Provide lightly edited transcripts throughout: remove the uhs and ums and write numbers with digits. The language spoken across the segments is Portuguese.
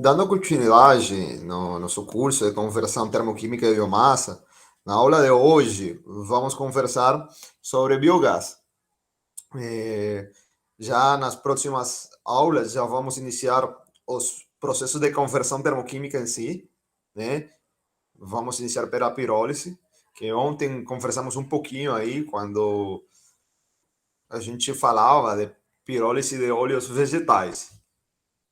Dando continuidade no nosso curso de conversão termoquímica de biomassa, na aula de hoje vamos conversar sobre biogás. Eh, Já nas próximas aulas já vamos iniciar os processos de conversão termoquímica em si, né? Vamos iniciar pela pirólise, que ontem conversamos um pouquinho aí quando a gente falava de pirólise de óleos vegetais.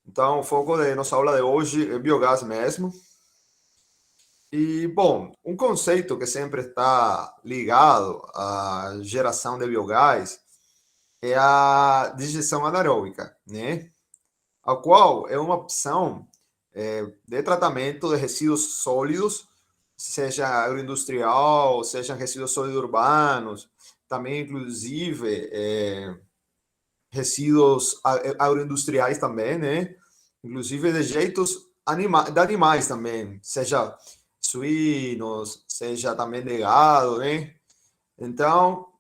Então, o foco da nossa aula de hoje é biogás mesmo. E, bom, um conceito que sempre está ligado à geração de biogás é a digestão anaeróbica, né? A qual é uma opção de tratamento de resíduos sólidos, seja agroindustrial, seja resíduos sólidos urbanos, também, inclusive, resíduos agroindustriais também, né? Inclusive de jeitos de animais também, seja suínos, seja também de gado, né? Então,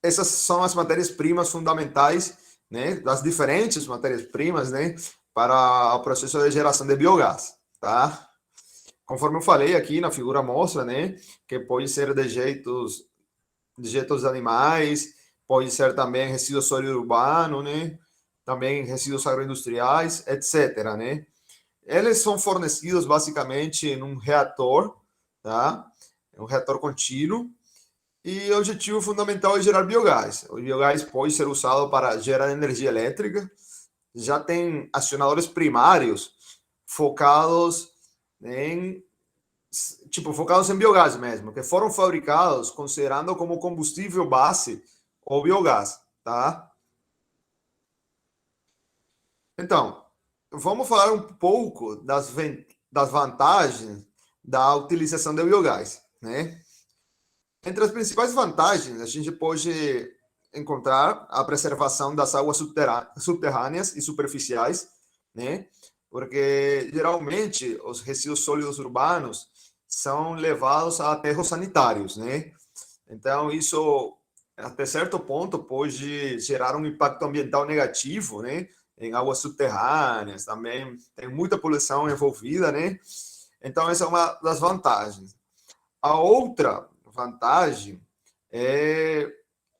essas são as matérias-primas fundamentais, né? Das diferentes matérias-primas, né? Para o processo de geração de biogás, tá? Conforme eu falei aqui na figura mostra, né? Que pode ser de jeitos animais, pode ser também resíduo sólido urbano, né? Também resíduos agroindustriais, etc, né? Eles são fornecidos basicamente em um reator, tá? Um reator contínuo, e o objetivo fundamental é gerar biogás. O biogás pode ser usado para gerar energia elétrica, já tem acionadores primários focados em focados em biogás mesmo, que foram fabricados considerando como combustível base o biogás, tá? Então, vamos falar um pouco das vantagens da utilização do biogás, né? Entre as principais vantagens, a gente pode encontrar a preservação das águas subterrâneas e superficiais, né? Porque geralmente os resíduos sólidos urbanos são levados a aterros sanitários, né? Então isso até certo ponto pode gerar um impacto ambiental negativo, né? Em águas subterrâneas também tem muita poluição envolvida, né? Então essa é uma das vantagens. A outra vantagem é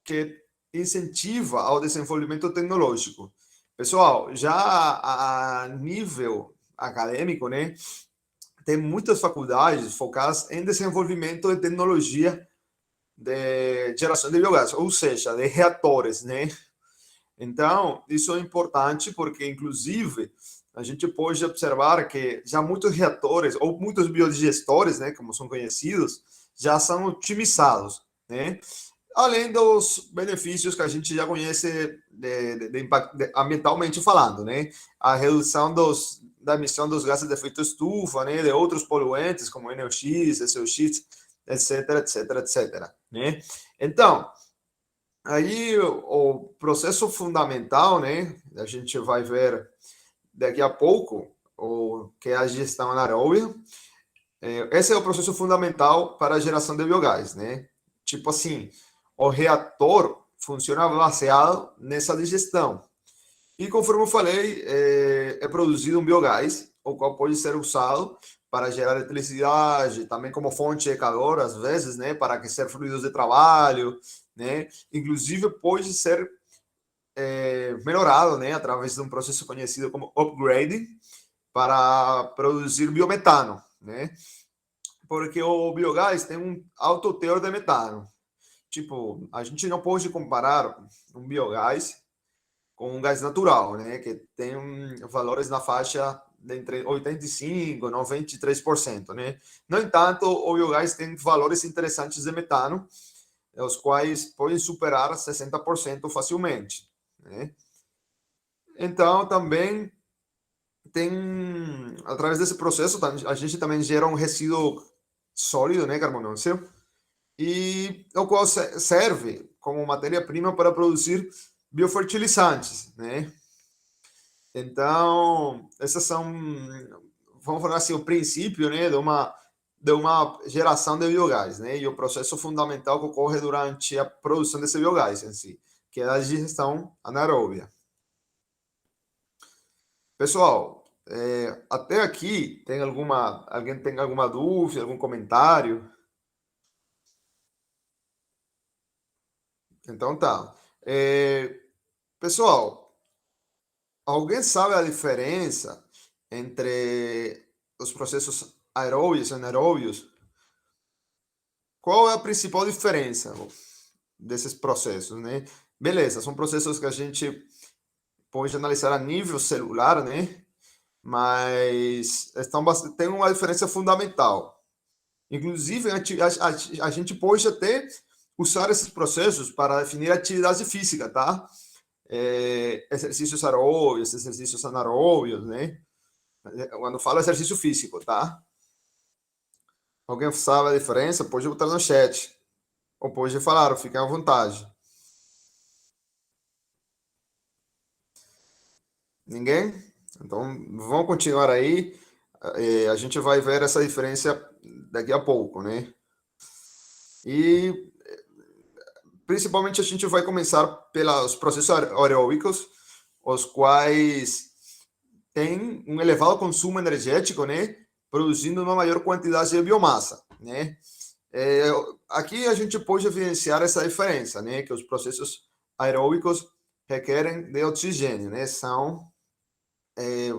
que incentiva ao desenvolvimento tecnológico. Pessoal, já a nível acadêmico, né, tem muitas faculdades focadas em desenvolvimento de tecnologia de geração de biogás, ou seja, de reatores, né? Então, isso é importante porque, inclusive, a gente pode observar que já muitos reatores ou muitos biodigestores, né, como são conhecidos, já são otimizados, né? Além dos benefícios que a gente já conhece de impacto ambientalmente falando, né? A redução da emissão dos gases de efeito estufa, né? De outros poluentes como NOx, SOx, etc, etc, etc, né? Então, aí o processo fundamental, né? A gente vai ver daqui a pouco o que é a gestão anaeróbica. Esse é o processo fundamental para a geração de biogás, né? Tipo assim, o reator funciona baseado nessa digestão. E conforme eu falei, é produzido um biogás, o qual pode ser usado para gerar eletricidade, também como fonte de calor, às vezes, né, para aquecer fluidos de trabalho, né? Inclusive pode ser melhorado, né, através de um processo conhecido como upgrading, para produzir biometano, né? Porque o biogás tem um alto teor de metano. Tipo, a gente não pode comparar um biogás com um gás natural, né? Que tem valores na faixa de entre 85% e 93%, né? No entanto, o biogás tem valores interessantes de metano, os quais podem superar 60% facilmente, né? Então, também tem, através desse processo, a gente também gera um resíduo sólido, né, carbonáceo, e o qual serve como matéria-prima para produzir biofertilizantes, né? Então, essas são, vamos falar assim, o princípio, né, de uma geração de biogás, né? E o processo fundamental que ocorre durante a produção desse biogás em si, que é a digestão anaeróbia. Pessoal, até aqui, alguém tem alguma dúvida, algum comentário? Então tá. Pessoal, alguém sabe a diferença entre os processos aeróbios e anaeróbios? Qual é a principal diferença desses processos, né? Beleza, são processos que a gente pode analisar a nível celular, né? Mas tem uma diferença fundamental. Inclusive, a gente pode até usar esses processos para definir atividade física, tá? Exercícios aeróbios, exercícios anaeróbios, né? Quando falo exercício físico, tá? Alguém sabe a diferença? Pode botar no chat. Ou pode falar, fiquem à vontade. Ninguém? Então, vamos continuar aí. A gente vai ver essa diferença daqui a pouco, né? E principalmente a gente vai começar pelos processos aeróbicos, os quais têm um elevado consumo energético, né? Produzindo uma maior quantidade de biomassa, né? É, aqui a gente pode evidenciar essa diferença, né? Que os processos aeróbicos requerem de oxigênio, né? São,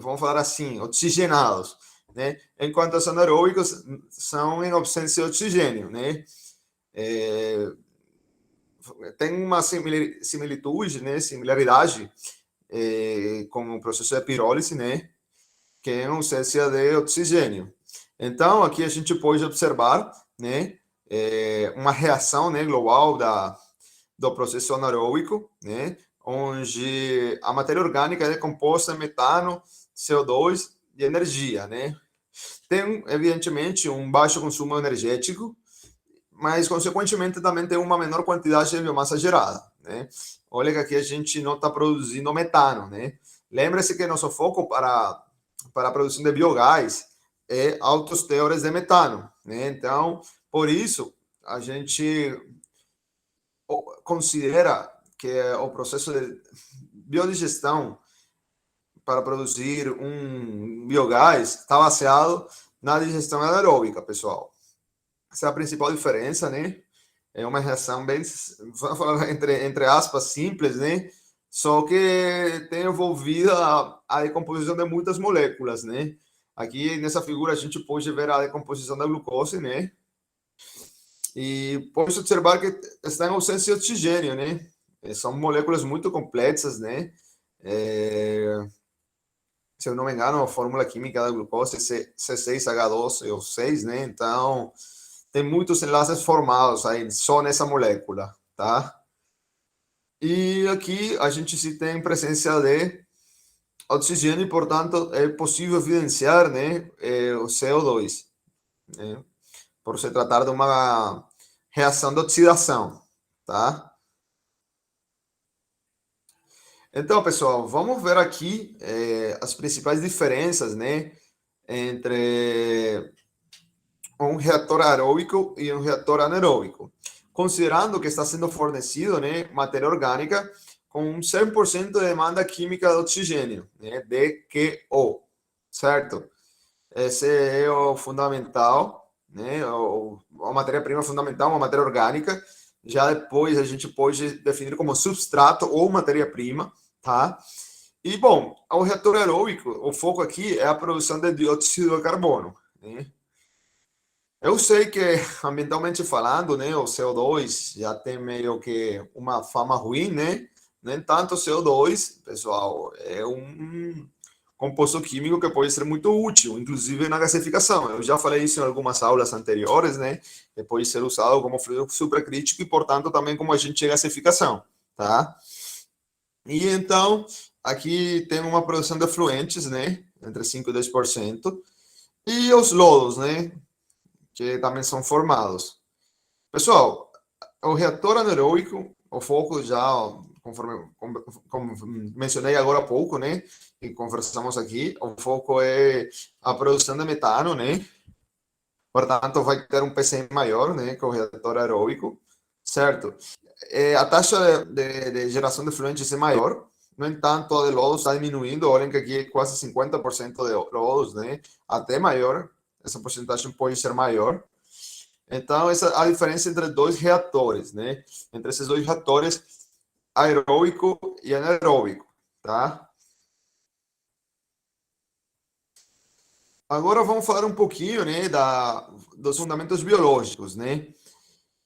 vamos falar assim, oxigenados, né? Enquanto os anaeróbicos são em ausência de oxigênio, né? É, tem uma similitude, né? Similaridade com o processo de pirólise, né? Que é a ausência de oxigênio. Então, aqui a gente pode observar, né? Uma reação, né, global do processo anaeróbico, né? Onde a matéria orgânica é composta em metano, CO2 e energia, né? Tem, evidentemente, um baixo consumo energético, mas, consequentemente, também tem uma menor quantidade de biomassa gerada, né? Olha que aqui a gente não está produzindo metano, né? Lembre-se que nosso foco para a produção de biogás é altos teores de metano, né? Então, por isso, a gente considera que o processo de biodigestão para produzir um biogás está baseado na digestão anaeróbica, pessoal. Essa é a principal diferença, né? É uma reação bem, vamos falar entre aspas, simples, né? Só que tem envolvida a decomposição de muitas moléculas, né? Aqui nessa figura a gente pode ver a decomposição da glucose, né? E pode observar que está em ausência de oxigênio, né? São moléculas muito complexas, né? É, se eu não me engano, a fórmula química da glucose é C6H12O6, né? Então, tem muitos enlaces formados aí só nessa molécula, tá? E aqui a gente se tem presença de oxigênio e, portanto, é possível evidenciar, né, o CO2, né, por se tratar de uma reação de oxidação, tá? Então, pessoal, vamos ver aqui as principais diferenças, né, entre um reator aeróbico e um reator anaeróbico, considerando que está sendo fornecido, né, matéria orgânica com 100% de demanda química de oxigênio, né, DQO, certo? Esse é o fundamental, né, a matéria-prima fundamental, uma matéria orgânica. Já depois a gente pode definir como substrato ou matéria-prima, tá? E, bom, o reator aeróbico, o foco aqui é a produção de dióxido de carbono, né? Eu sei que, ambientalmente falando, né, o CO2 já tem meio que uma fama ruim, né? No entanto, o CO2, pessoal, é um composto químico que pode ser muito útil, inclusive na gasificação. Eu já falei isso em algumas aulas anteriores, né? Que pode ser usado como fluido supercrítico e, portanto, também como agente de gasificação, tá? E então, aqui tem uma produção de efluentes, né? Entre 5 e 10%. E os lodos, né? Que também são formados. Pessoal, o reator anaeróbico, o foco já, conforme como mencionei agora há pouco, né, e conversamos aqui, o foco é a produção de metano, né, portanto vai ter um PCI maior, né, que o reator aeróbico, certo? A taxa de geração de fluentes é maior, No entanto, a de lodos está diminuindo. Olhem que aqui é quase 50% de lodos, né? Até maior. Essa porcentagem pode ser maior. Então, essa é a diferença entre dois reatores, né? Entre esses dois reatores, aeróbico e anaeróbico, tá? Agora vamos falar um pouquinho, né, dos fundamentos biológicos, né?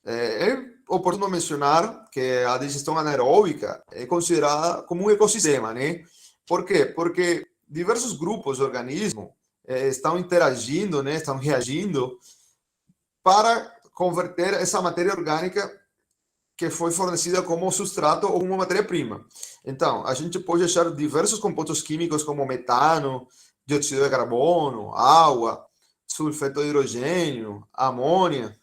É oportuno mencionar que a digestão anaeróbica é considerada como um ecossistema, né? Por quê? Porque diversos grupos de organismos estão interagindo, né? Estão reagindo para converter essa matéria orgânica que foi fornecida como substrato ou como matéria-prima. Então, a gente pode achar diversos compostos químicos como metano, dióxido de carbono, água, sulfeto de hidrogênio, amônia.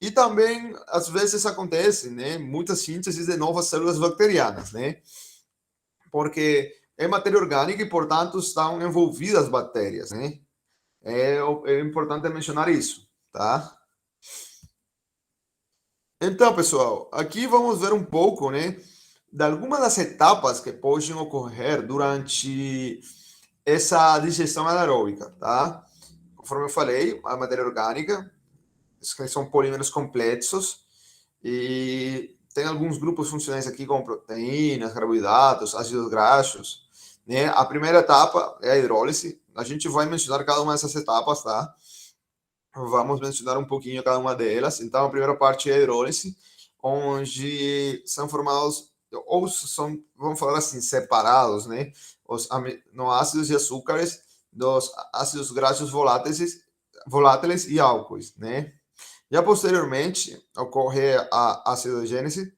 E também, às vezes, acontece, né, muitas sínteses de novas células bacterianas, né? Porque é matéria orgânica e, portanto, estão envolvidas bactérias, né? É importante mencionar isso, tá? Então, pessoal, aqui vamos ver um pouco, né, de algumas das etapas que podem ocorrer durante essa digestão anaeróbica, tá? Conforme eu falei, a matéria orgânica, que são polímeros complexos, e tem alguns grupos funcionais aqui, como proteínas, carboidratos, ácidos graxos, né? A primeira etapa é a hidrólise. A gente vai mencionar cada uma dessas etapas, tá? Vamos mencionar um pouquinho cada uma delas. Então, a primeira parte é a hidrólise, onde são formados, ou são, vamos falar assim, separados, né? Os aminoácidos e açúcares dos ácidos graxos voláteis e álcoois, né? Já posteriormente, ocorre a acidogênese,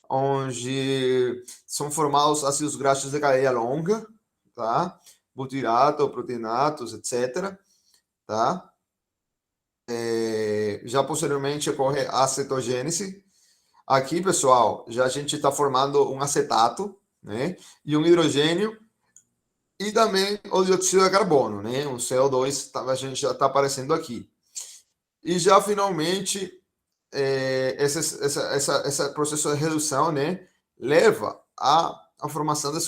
onde são formados ácidos graxos de cadeia longa, tá? Butirato, proteinatos, etc., tá? Já posteriormente ocorre a cetogênese. Aqui, pessoal, já a gente está formando um acetato, né? E um hidrogênio e também o dióxido de carbono, né? Um CO2, a gente já está aparecendo aqui. E já finalmente, esse processo de redução, né? Leva à formação de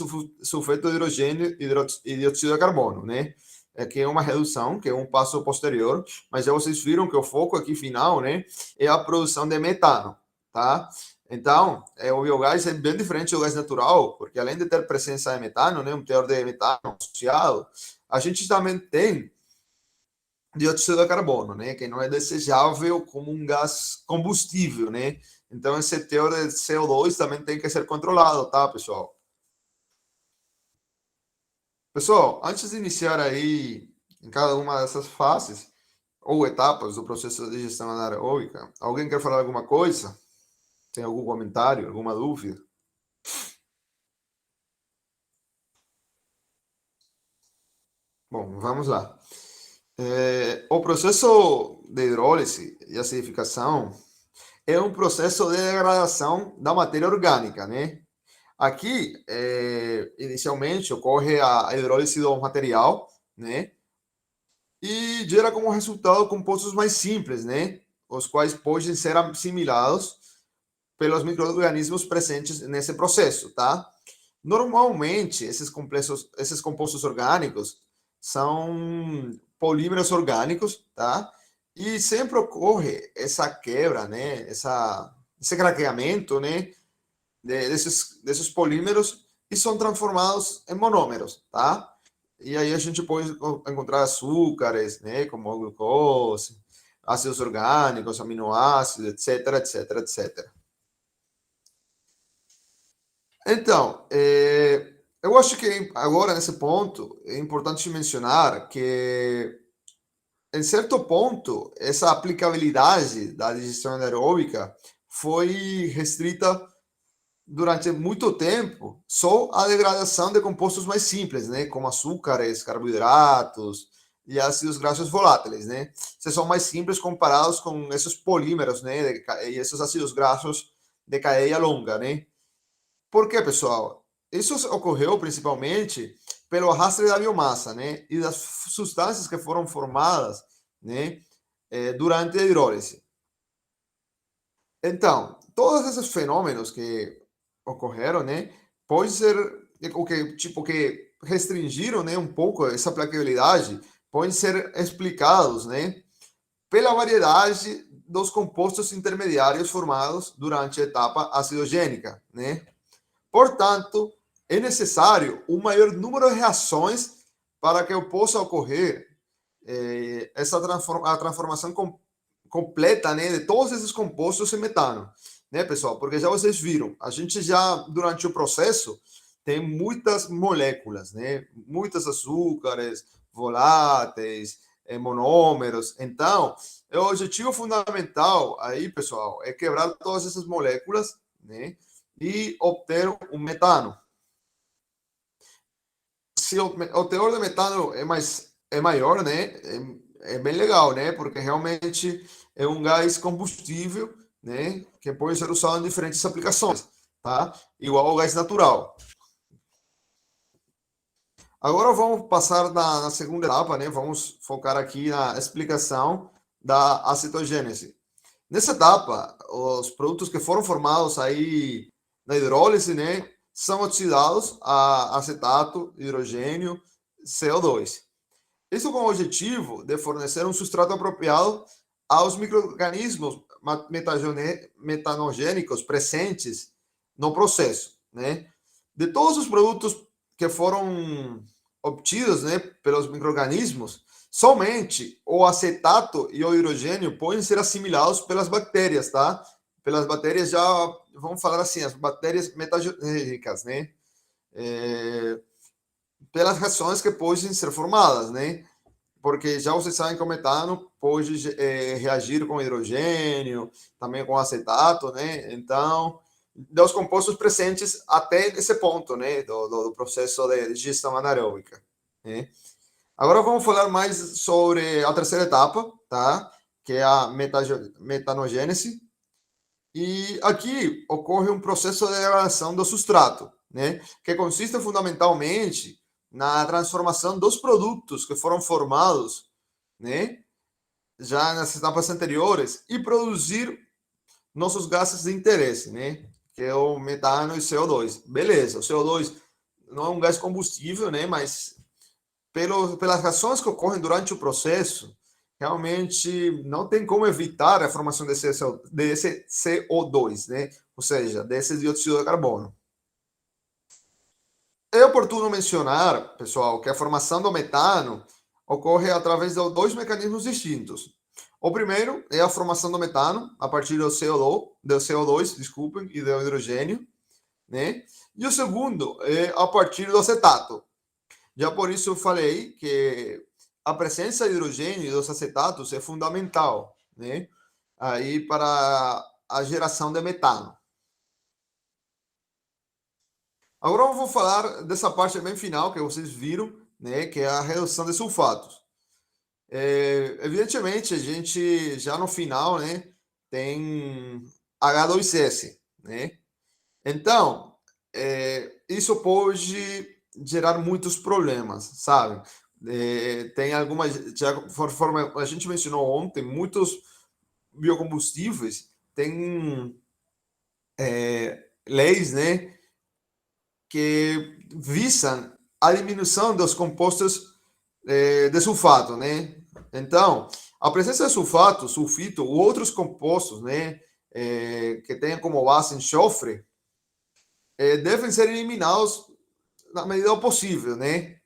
sulfeto de hidrogênio e dióxido de carbono, né? Que é uma redução, que é um passo posterior, mas já vocês viram que o foco aqui final, né, é a produção de metano, tá? Então, o biogás é bem diferente do gás natural, porque além de ter presença de metano, né, um teor de metano associado, a gente também tem dióxido de carbono, né, que não é desejável como um gás combustível, né? Então, esse teor de CO2 também tem que ser controlado, tá, pessoal? Pessoal, antes de iniciar aí em cada uma dessas fases ou etapas do processo de digestão anaeróbica, alguém quer falar alguma coisa? Tem algum comentário, alguma dúvida? Bom, vamos lá. O processo de hidrólise e acidificação é um processo de degradação da matéria orgânica, né? Aqui, inicialmente, ocorre a hidrólise do material, né? E gera como resultado compostos mais simples, né? Os quais podem ser assimilados pelos micro-organismos presentes nesse processo, tá? Normalmente, esses compostos orgânicos são polímeros orgânicos, tá? E sempre ocorre essa quebra, né? Esse craqueamento, né? Desses polímeros e são transformados em monômeros, tá? E aí a gente pode encontrar açúcares, né? Como a glucose, ácidos orgânicos, aminoácidos, etc, etc, etc. Então, eu acho que agora, nesse ponto, é importante mencionar que, em certo ponto, essa aplicabilidade da digestão anaeróbica foi restrita durante muito tempo só à degradação de compostos mais simples, né, como açúcares, carboidratos e ácidos graxos voláteis, né? Esses são mais simples comparados com esses polímeros, né, e esses ácidos graxos de cadeia longa, né? Por quê, pessoal? Isso ocorreu principalmente pelo arraste da biomassa, né? E das substâncias que foram formadas, né? Durante a hidrólise. Então, todos esses fenômenos que ocorreram, né? Podem ser que restringiram, né, um pouco essa aplicabilidade, podem ser explicados, né, pela variedade dos compostos intermediários formados durante a etapa acidogênica, né? Portanto, é necessário um maior número de reações para que possa ocorrer a transformação completa, né, de todos esses compostos em metano, né, pessoal? Porque já vocês viram, a gente já, durante o processo, tem muitas moléculas, né? Muitos açúcares, voláteis, monômeros. Então, o objetivo fundamental aí, pessoal, é quebrar todas essas moléculas, né? E obter um metano. Se o teor de metano é maior, né? É bem legal, né? Porque realmente é um gás combustível, né? Que pode ser usado em diferentes aplicações, tá? Igual ao gás natural. Agora vamos passar na segunda etapa, né? Vamos focar aqui na explicação da acetogênese. Nessa etapa, os produtos que foram formados aí na hidrólise, né, são oxidados a acetato, hidrogênio, CO2. Isso com o objetivo de fornecer um substrato apropriado aos micro-organismos metanogênicos presentes no processo, né? De todos os produtos que foram obtidos, né, pelos micro-organismos, somente o acetato e o hidrogênio podem ser assimilados pelas bactérias, tá? Pelas bactérias já, vamos falar assim, as bactérias metagênicas, né? Pelas reações que podem ser formadas, né? Porque já vocês sabem que o metano pode reagir com hidrogênio, também com acetato, né? Então, dos compostos presentes até esse ponto, né? Do processo de digestão anaeróbica, né? Agora vamos falar mais sobre a terceira etapa, tá? Que é a metanogênese. E aqui ocorre um processo de degradação do substrato, né? Que consiste fundamentalmente na transformação dos produtos que foram formados, né? Já nas etapas anteriores e produzir nossos gases de interesse, né? Que é o metano e CO2. Beleza, o CO2 não é um gás combustível, né? Mas pelas reações que ocorrem durante o processo, realmente não tem como evitar a formação desse CO2, né? Ou seja, desse dióxido de carbono. É oportuno mencionar, pessoal, que a formação do metano ocorre através de dois mecanismos distintos. O primeiro é a formação do metano a partir do CO2, desculpem, e do hidrogênio, né? E o segundo é a partir do acetato. Já por isso eu falei que a presença de hidrogênio e dos acetatos é fundamental, né? Aí para a geração de metano. Agora eu vou falar dessa parte bem final que vocês viram, né? Que é a redução de sulfatos. Evidentemente, a gente já no final, né? Tem H2S, né? Então, isso pode gerar muitos problemas, sabe? Tem algumas, já conforme a gente mencionou ontem, muitos biocombustíveis têm leis, né, que visam a diminuição dos compostos de sulfato, né? Então, a presença de sulfato, sulfito ou outros compostos, né, que tenham como base enxofre, devem ser eliminados na medida do possível, né?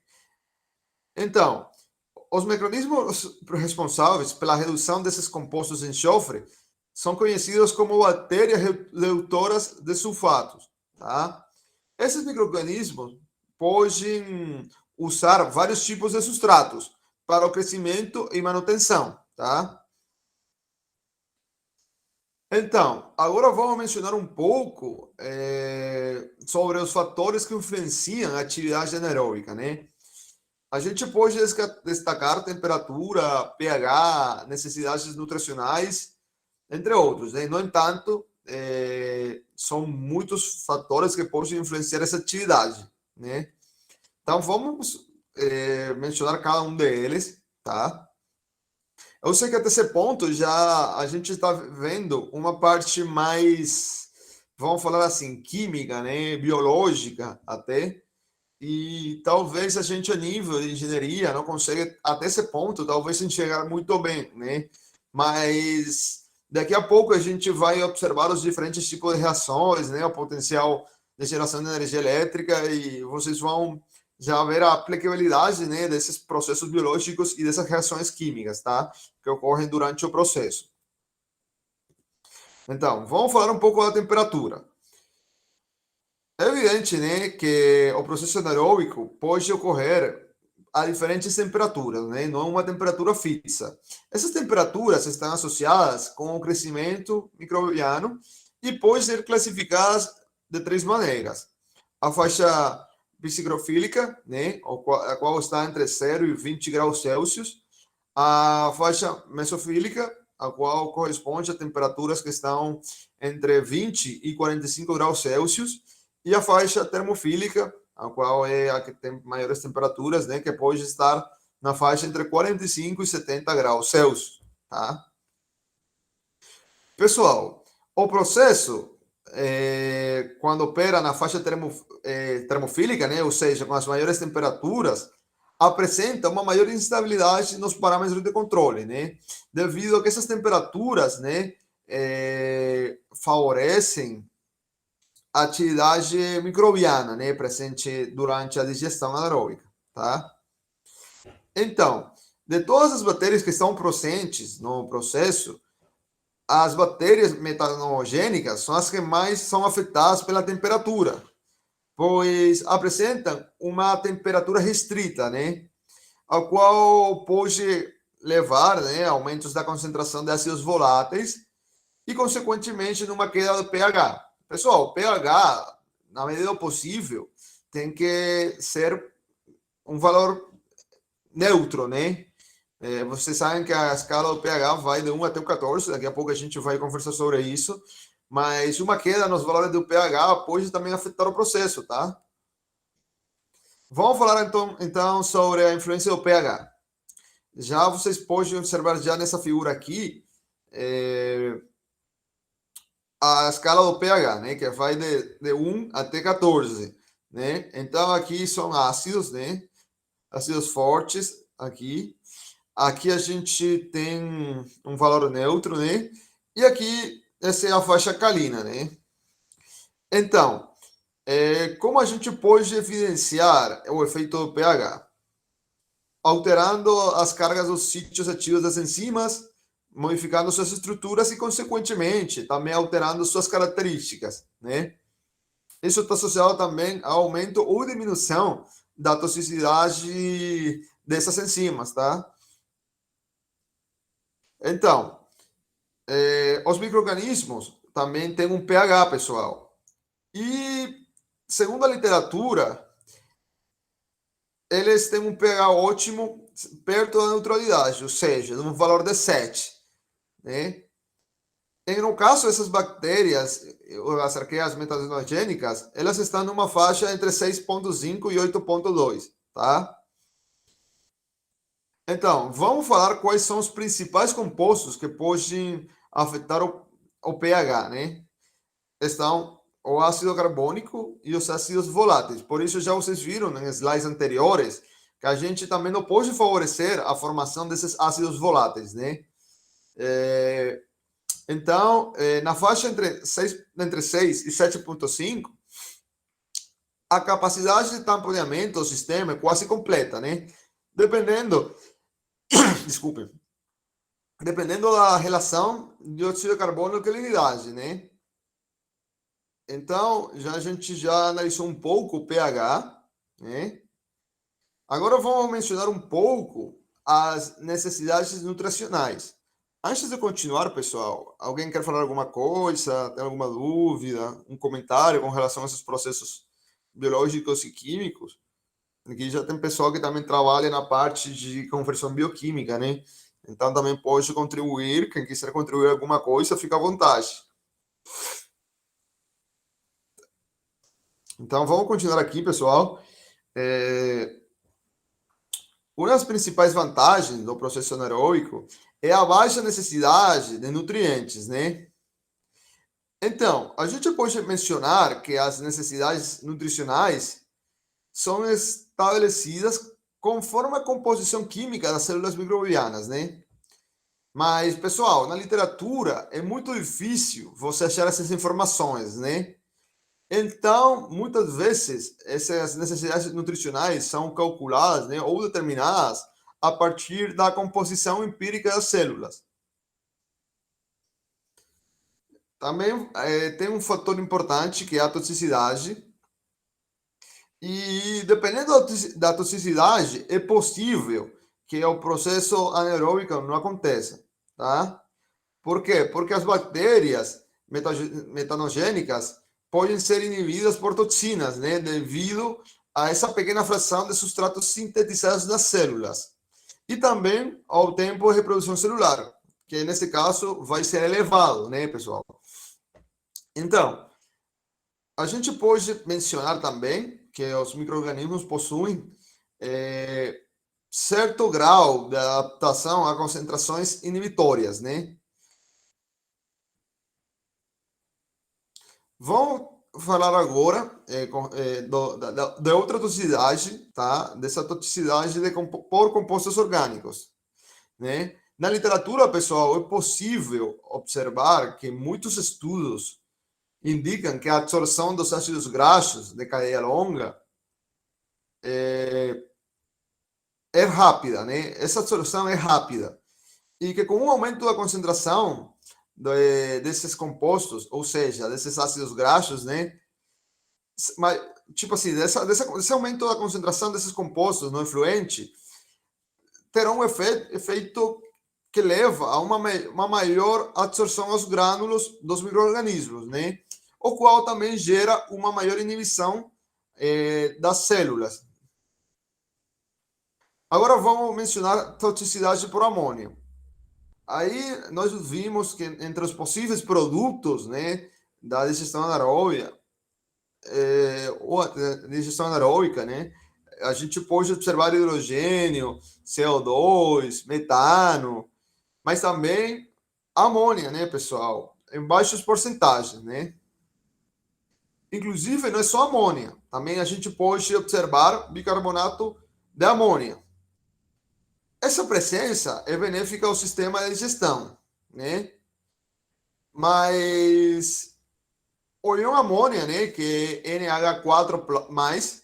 Então, os mecanismos responsáveis pela redução desses compostos em enxofre são conhecidos como bactérias redutoras de sulfatos, tá? Esses micro-organismos podem usar vários tipos de substratos para o crescimento e manutenção, tá? Então, agora vamos mencionar um pouco sobre os fatores que influenciam a atividade anaeróbica, né? A gente pode destacar temperatura, pH, necessidades nutricionais, entre outros, né? No entanto, são muitos fatores que podem influenciar essa atividade, né? Então, vamos mencionar cada um deles, tá? Eu sei que até esse ponto já a gente está vendo uma parte mais, vamos falar assim, química, né? Biológica até. E talvez a gente, a nível de engenharia, não consiga, até esse ponto, talvez enxergar muito bem, né? Mas daqui a pouco a gente vai observar os diferentes tipos de reações, né? O potencial de geração de energia elétrica e vocês vão já ver a aplicabilidade, né, desses processos biológicos e dessas reações químicas, tá? Que ocorrem durante o processo. Então, vamos falar um pouco da temperatura. É evidente, né, que o processo anaeróbico pode ocorrer a diferentes temperaturas, né, não uma temperatura fixa. Essas temperaturas estão associadas com o crescimento microbiano e podem ser classificadas de três maneiras. A faixa psicrofílica, né, a qual está entre 0 e 20 graus Celsius. A faixa mesofílica, a qual corresponde a temperaturas que estão entre 20 e 45 graus Celsius, e a faixa termofílica, a qual é a que tem maiores temperaturas, né, que pode estar na faixa entre 45 e 70 graus Celsius, tá? Pessoal, o processo, quando opera na faixa termofílica, né, ou seja, com as maiores temperaturas, apresenta uma maior instabilidade nos parâmetros de controle, né? Devido a que essas temperaturas, né, favorecem a atividade microbiana, né, presente durante a digestão anaeróbica, tá? Então, de todas as bactérias que estão presentes no processo, as bactérias metanogênicas são as que mais são afetadas pela temperatura, pois apresentam uma temperatura restrita, né? A qual pode levar, né, a aumentos da concentração de ácidos voláteis e, consequentemente, numa queda do pH. Pessoal, o pH, na medida do possível, tem que ser um valor neutro, né? Vocês sabem que a escala do pH vai de 1 até o 14, daqui a pouco a gente vai conversar sobre isso, mas uma queda nos valores do pH pode também afetar o processo, tá? Vamos falar então sobre a influência do pH. Já vocês podem observar já nessa figura aqui a escala do pH, né, que vai de 1 até 14, né? Então aqui são ácidos, né? Ácidos fortes aqui. Aqui a gente tem um valor neutro, né? E aqui essa é a faixa alcalina, né? Então, como a gente pode evidenciar o efeito do pH? Alterando as cargas dos sítios ativos das enzimas, modificando suas estruturas e, consequentemente, também alterando suas características, né? Isso está associado também ao aumento ou diminuição da toxicidade dessas enzimas, tá? Então, os micro-organismos também têm um pH, pessoal. E, segundo a literatura, eles têm um pH ótimo perto da neutralidade, ou seja, um valor de 7, né? E no caso dessas bactérias, as arqueias metanogênicas, elas estão numa faixa entre 6,5 e 8,2, tá? Então, vamos falar quais são os principais compostos que podem afetar o pH, né? Estão o ácido carbônico e os ácidos voláteis. Por isso, já vocês viram em slides anteriores que a gente também não pode favorecer a formação desses ácidos voláteis, né? Então, na faixa entre 6 e 7,5, a capacidade de tamponamento do sistema é quase completa, né? Dependendo, desculpe, dependendo da relação de dióxido de carbono com a salinidade, né? Então, a gente já analisou um pouco o pH, né? Agora vamos mencionar um pouco as necessidades nutricionais. Antes de continuar, pessoal, alguém quer falar alguma coisa, tem alguma dúvida, um comentário com relação a esses processos biológicos e químicos? Aqui já tem pessoal que também trabalha na parte de conversão bioquímica, né? Então também pode contribuir. Quem quiser contribuir alguma coisa, fica à vontade. Então vamos continuar aqui, pessoal. Uma das principais vantagens do processo anaeróbico é a baixa necessidade de nutrientes, né? Então, a gente pode mencionar que as necessidades nutricionais são estabelecidas conforme a composição química das células microbianas, né? Mas, pessoal, na literatura é muito difícil você achar essas informações, né? Então, muitas vezes, essas necessidades nutricionais são calculadas, né, ou determinadas a partir da composição empírica das células. Também tem um fator importante que é a toxicidade. E dependendo da toxicidade, é possível que o processo anaeróbico não aconteça, tá? Por quê? Porque as bactérias metanogênicas podem ser inibidas por toxinas, né? Devido a essa pequena fração de substratos sintetizados nas células. E também ao tempo de reprodução celular, que nesse caso vai ser elevado, né, pessoal? Então, a gente pode mencionar também que os micro-organismos possuem certo grau de adaptação a concentrações inibitórias, né? Vamos falar agora da outra toxicidade, tá? Dessa toxicidade por compostos orgânicos, né? Na literatura, pessoal, é possível observar que muitos estudos indicam que a absorção dos ácidos graxos de cadeia longa é rápida, né? Essa absorção é rápida. E que com o aumento da concentração desses compostos, ou seja, desses ácidos graxos, né? Mas, tipo assim, desse aumento da concentração desses compostos no efluente, terá um efeito que leva a uma maior absorção aos grânulos dos micro-organismos, né? O qual também gera uma maior inibição das células. Agora vamos mencionar toxicidade por amônio. Aí nós vimos que entre os possíveis produtos, né, da digestão anaeróbica, ou digestão anaeróbica, né, a gente pode observar hidrogênio, CO2, metano, mas também amônia, né, pessoal, em baixas porcentagens, né? Inclusive, não é só amônia, também a gente pode observar bicarbonato de amônia. Essa presença é benéfica ao sistema de digestão, né? Mas o íon amônia, né, que é NH4+,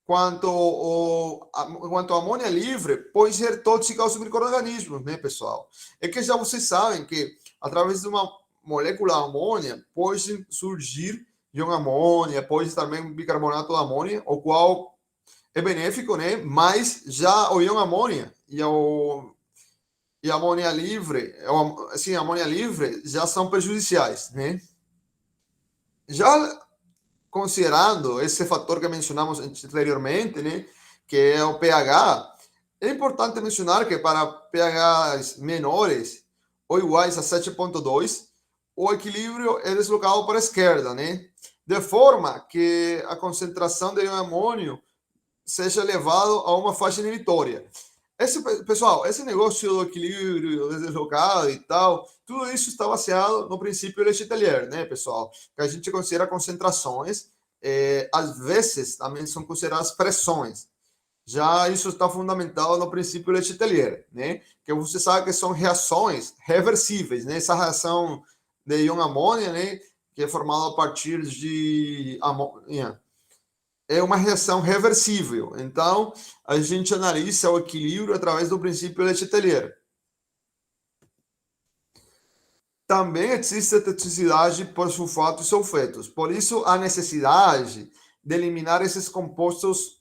quanto a amônia livre, pode ser tóxica aos micro-organismos, né, pessoal? É que já vocês sabem que, através de uma molécula amônia, pode surgir íon amônia, pode também bicarbonato de amônia, o qual é benéfico, né? Mas já o íon amônia e a amônia livre, assim, a amônia livre já são prejudiciais, né? Já considerando esse fator que mencionamos anteriormente, né, que é o pH, é importante mencionar que para pHs menores ou iguais a 7,2, o equilíbrio é deslocado para a esquerda, né? De forma que a concentração de amônio seja elevado a uma faixa inibitória. Pessoal, esse negócio do equilíbrio deslocado e tal, tudo isso está baseado no princípio de Letelier, né, pessoal? Que a gente considera concentrações, às vezes também são consideradas pressões. Já isso está fundamentado no princípio de Letelier, né? Que você sabe que são reações reversíveis, né? Essa reação de íon amônia, né? Que é formada a partir de amônia, é uma reação reversível. Então, a gente analisa o equilíbrio através do princípio de Letelier. Também existe a toxicidade por sulfatos e sulfetos. Por isso, a necessidade de eliminar esses compostos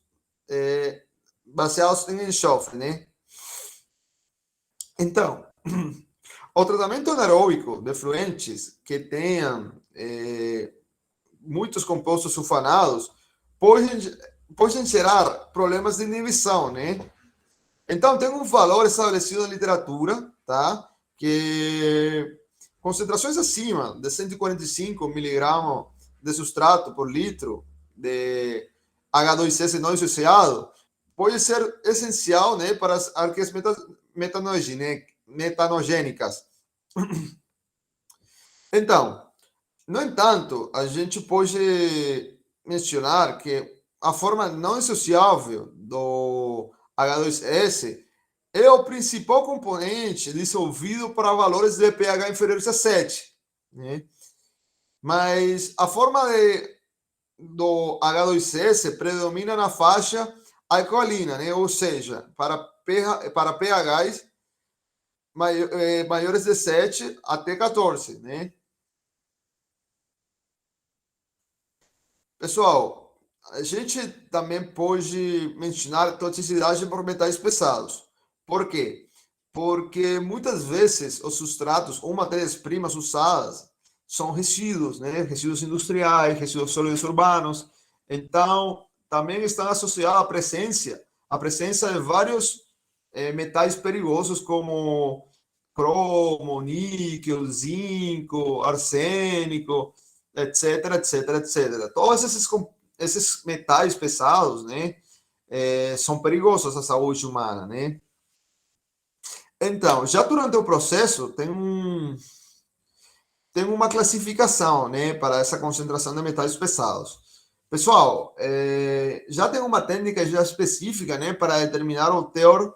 baseados em enxofre, né? Então, o tratamento anaeróbico de fluentes que tenham muitos compostos sulfonados podem gerar problemas de inibição, né? Então, tem um valor estabelecido na literatura, tá? Que concentrações acima de 145 miligramas de substrato por litro de H2S não dissociado pode ser essencial, né, para as arqueias metanogênicas. Então, no entanto, a gente pode mencionar que a forma não dissociável do H2S é o principal componente dissolvido para valores de pH inferiores a 7, né? Mas a forma do H2S predomina na faixa alcalina, né? Ou seja, para pHs maiores de 7 até 14, né? Pessoal, a gente também pode mencionar toxicidade por metais pesados. Por quê? Porque muitas vezes os substratos ou matérias-primas usadas são resíduos, né? Resíduos industriais, resíduos sólidos urbanos. Então, também estão associados à presença de vários metais perigosos como cromo, níquel, zinco, arsênico, etc, etc, etc. Todos esses metais pesados, né, são perigosos à saúde humana, né? Então, já durante o processo, tem uma classificação, né, para essa concentração de metais pesados. Pessoal, já tem uma técnica já específica, né, para determinar o teor,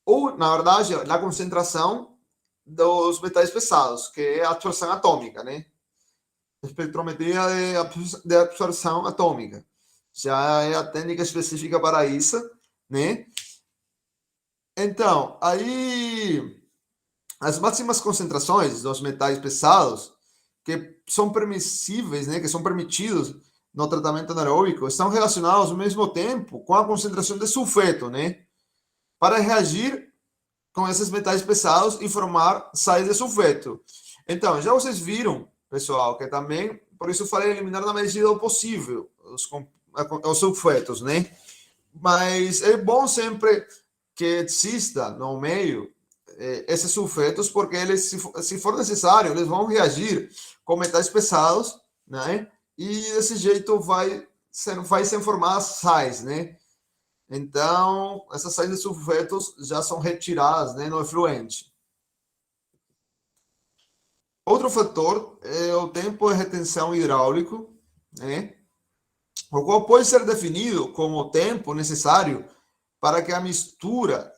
ou, na verdade, a concentração dos metais pesados, que é a absorção atômica, né? Espectrometria de absorção atômica. Já é a técnica específica para isso, né? Então, aí as máximas concentrações dos metais pesados que são permissíveis, né, que são permitidos no tratamento anaeróbico, estão relacionados ao mesmo tempo com a concentração de sulfeto, né? Para reagir com esses metais pesados e formar sais de sulfeto. Então, já vocês viram, pessoal, que também, por isso eu falei eliminar na medida do possível os sulfetos, né? Mas é bom sempre que exista no meio esses sulfetos, porque eles, se for necessário, eles vão reagir com metais pesados, né? E desse jeito vai se formar sais, né? Então, essas sais de sulfetos já são retiradas, né, no efluente. Outro fator é o tempo de retenção hidráulico, né, o qual pode ser definido como o tempo necessário para que a mistura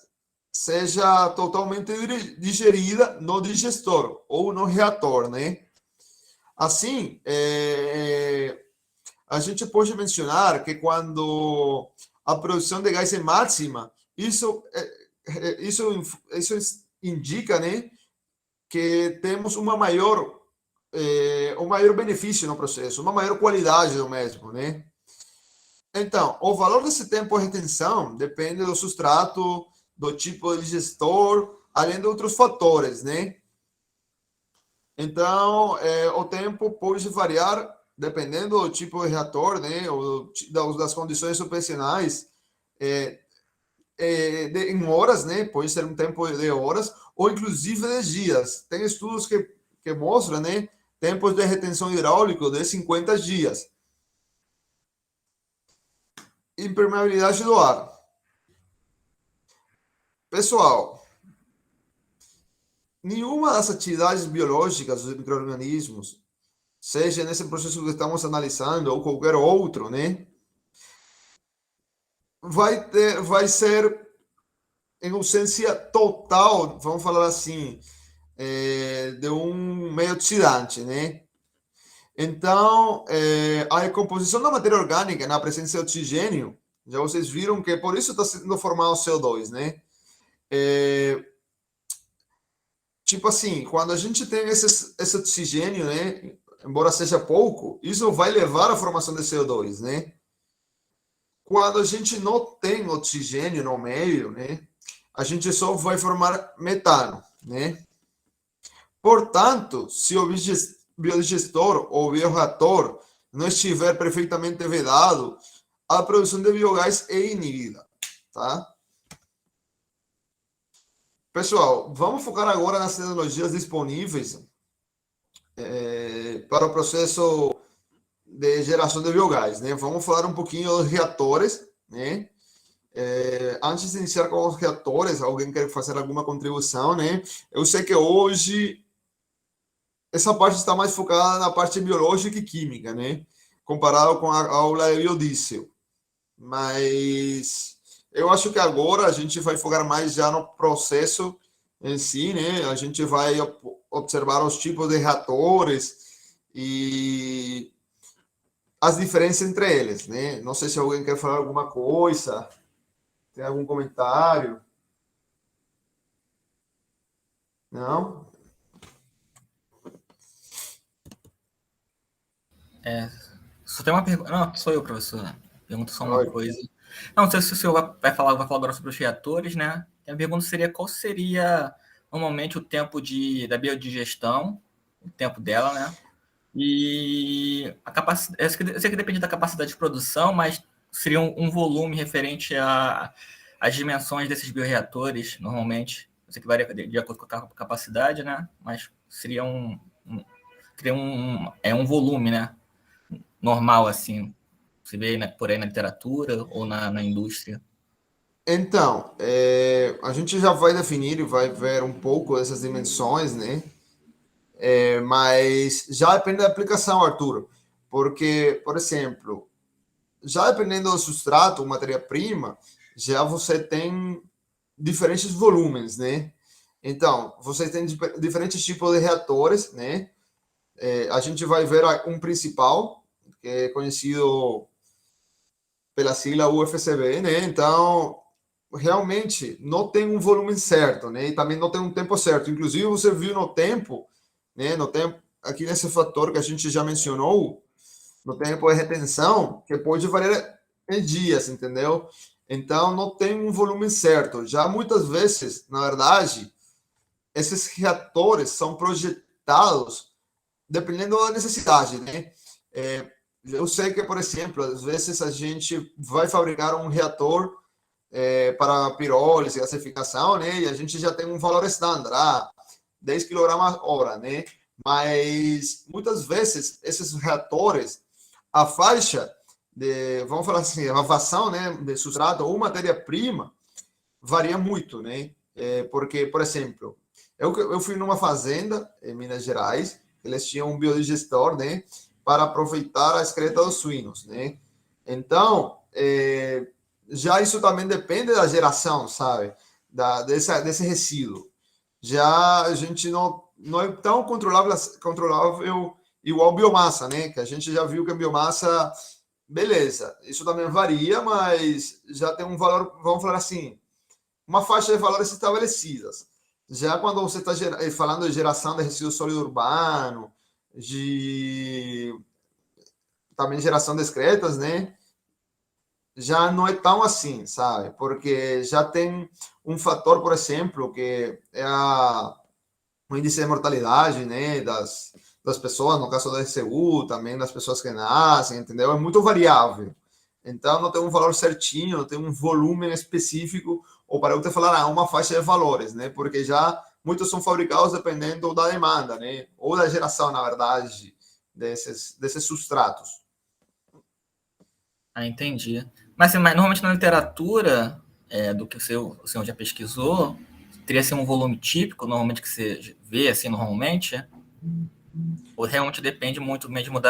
seja totalmente digerida no digestor ou no reator, né? Assim, a gente pode mencionar que quando a produção de gás é máxima, isso indica, né, que temos um maior benefício no processo, uma maior qualidade do mesmo, né? Então, o valor desse tempo de retenção depende do substrato, do tipo de digestor, além de outros fatores, né? Então, o tempo pode variar dependendo do tipo de reator, né? Ou das condições operacionais, em horas, né? Pode ser um tempo de horas ou inclusive de dias. Tem estudos que mostram, né? Tempos de retenção hidráulico de 50 dias. Impermeabilidade do ar. Pessoal, nenhuma das atividades biológicas dos micro-organismos, seja nesse processo que estamos analisando ou qualquer outro, né? Vai ser em ausência total, vamos falar assim, de um meio oxidante, né? Então, a decomposição da matéria orgânica na presença de oxigênio, já vocês viram que por isso está sendo formado o CO2, né? Tipo assim, quando a gente tem esse oxigênio, né? Embora seja pouco, isso vai levar à formação de CO2, né? Quando a gente não tem oxigênio no meio, né? A gente só vai formar metano, né? Portanto, se o biodigestor ou bioreator não estiver perfeitamente vedado, a produção de biogás é inibida, tá? Pessoal, vamos focar agora nas tecnologias disponíveis para o processo de geração de biogás, né? Vamos falar um pouquinho dos reatores, né? Antes de iniciar com os reatores, alguém quer fazer alguma contribuição, né? Eu sei que hoje essa parte está mais focada na parte biológica e química, né? Comparado com a aula de biodiesel, mas eu acho que agora a gente vai focar mais já no processo em si, né? A gente vai observar os tipos de reatores e as diferenças entre eles, né? Não sei se alguém quer falar alguma coisa, tem algum comentário? Não? Só tem uma pergunta. Não, sou eu, professor. Pergunta só uma Oi. coisa. Não sei se o senhor vai falar agora sobre os reatores, né? A pergunta seria qual seria normalmente o tempo da biodigestão, o tempo dela, né? E a capacidade. Eu sei que depende da capacidade de produção, mas seria um volume referente às dimensões desses bioreatores, normalmente. Eu sei que varia de acordo com a capacidade, né? Mas seria um volume, né? Normal, assim. Você vê por aí na literatura ou na indústria. Então, a gente já vai definir e vai ver um pouco dessas dimensões, né? Mas já depende da aplicação, Arthur. Porque, por exemplo, já dependendo do substrato, matéria-prima, já você tem diferentes volumes, né? Então, você tem diferentes tipos de reatores, né? A gente vai ver um principal, que é conhecido pela sigla UFCB, né? Então, realmente não tem um volume certo, né? E também não tem um tempo certo. Inclusive, você viu no tempo, né? No tempo, aqui nesse fator que a gente já mencionou, no tempo de retenção, que pode variar em dias, entendeu? Então, não tem um volume certo. Já muitas vezes, na verdade, esses reatores são projetados dependendo da necessidade, né? Eu sei que, por exemplo, às vezes a gente vai fabricar um reator para pirólise, gasificação, né? E a gente já tem um valor estándar, 10 kg/h, né? Mas muitas vezes esses reatores, a faixa de, vamos falar assim, a vazão, né, de substrato ou matéria-prima varia muito, né? Porque, por exemplo, eu fui numa fazenda em Minas Gerais, eles tinham um biodigestor, né, para aproveitar a excreta dos suínos, né? Então, já isso também depende da geração, sabe? Desse resíduo. Já a gente não é tão controlável igual biomassa, né? Que a gente já viu que a biomassa, beleza, isso também varia, mas já tem um valor, vamos falar assim, uma faixa de valores estabelecidas. Já quando você está falando de geração de resíduo sólido urbano, de também geração de excretas, né? Já não é tão assim, sabe? Porque já tem um fator, por exemplo, que é o índice de mortalidade, né, das pessoas, no caso da SU, também das pessoas que nascem, entendeu? É muito variável. Então, não tem um valor certinho, não tem um volume específico, ou para eu te falar, uma faixa de valores, né? Porque já muitos são fabricados dependendo da demanda, né? Ou da geração, na verdade, desses substratos. Ah, entendi. Mas normalmente na literatura, do que o senhor já pesquisou, teria assim, um volume típico, normalmente que você vê assim normalmente? Ou realmente depende muito mesmo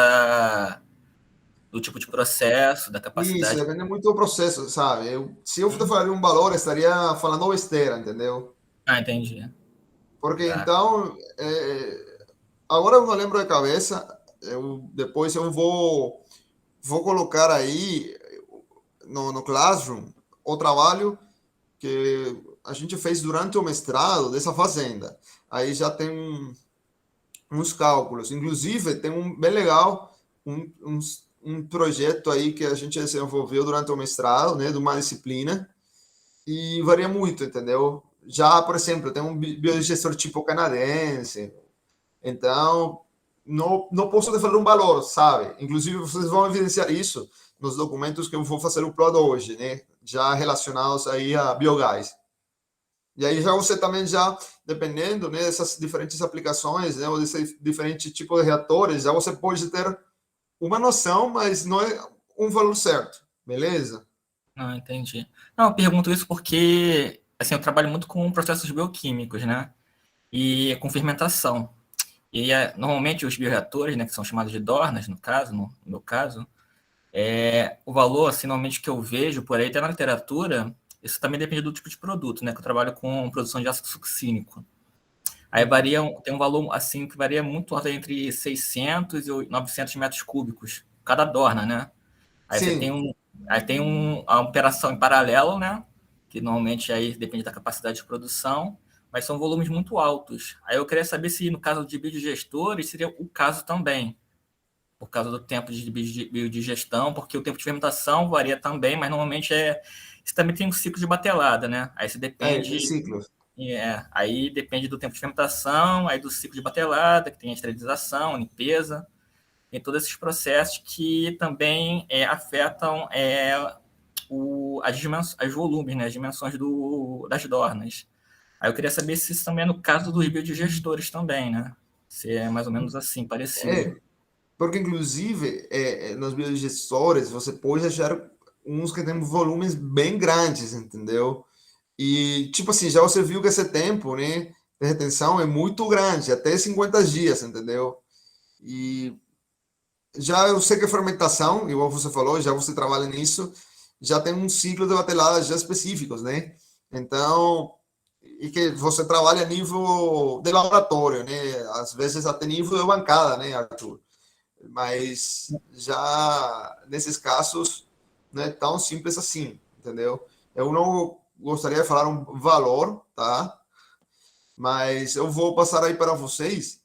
do tipo de processo, da Isso, capacidade? depende muito do processo, sabe? Se eu te falar um valor, estaria falando besteira, entendeu? Ah, entendi. Porque Tá. então, agora eu não lembro de cabeça, depois eu vou colocar aí no Classroom o trabalho que a gente fez durante o mestrado dessa fazenda. Aí já tem uns cálculos. Inclusive, tem um bem legal, um projeto aí que a gente desenvolveu durante o mestrado, né, de uma disciplina, e varia muito, entendeu? Já, por exemplo, tem um biodigestor tipo canadense, então não posso te falar um valor, sabe? Inclusive, vocês vão evidenciar isso nos documentos que eu vou fazer o PROD hoje, né? Já relacionados aí a biogás. E aí já você também já, dependendo, né, dessas diferentes aplicações, né, ou desse diferente tipo de reatores, já você pode ter uma noção, mas não é um valor certo, beleza? Não, entendi. Não, eu pergunto isso porque assim, eu trabalho muito com processos bioquímicos, né? E com fermentação. E normalmente os bioreatores, né, que são chamados de Dornas, no caso, no meu caso, O valor, assim, normalmente que eu vejo por aí, até na literatura, isso também depende do tipo de produto, né? Que eu trabalho com produção de ácido succínico. Aí varia, tem um valor assim que varia muito alto, entre 600 e 900 metros cúbicos, cada dorna, né? Aí você tem Sim, um, aí tem a operação em paralelo, né? Que normalmente aí depende da capacidade de produção, mas são volumes muito altos. Aí eu queria saber se no caso de biodigestores seria o caso também, por causa do tempo de biodigestão, porque o tempo de fermentação varia também, mas normalmente você também tem um ciclo de batelada, né? Aí você tem depende ciclos. aí depende do tempo de fermentação, aí do ciclo de batelada, que tem a esterilização, a limpeza, tem todos esses processos que também afetam as volumes, né, as dimensões das dornas. Aí eu queria saber se isso também é no caso dos biodigestores também, né? Se é mais ou menos assim, parecido. É, porque inclusive nos biodigestores você pode achar uns que têm volumes bem grandes, entendeu? E, tipo assim, já você viu que esse tempo, né, de retenção é muito grande, até 50 dias, entendeu? E já eu sei que a fermentação, igual você falou, já você trabalha nisso, já tem um ciclo de batelada já específicos, né? Então, e que você trabalha a nível de laboratório, né? Às vezes até nível de bancada, né, Arthur? Mas já nesses casos não é tão simples assim, entendeu? Eu não gostaria de falar um valor, tá? Mas eu vou passar aí para vocês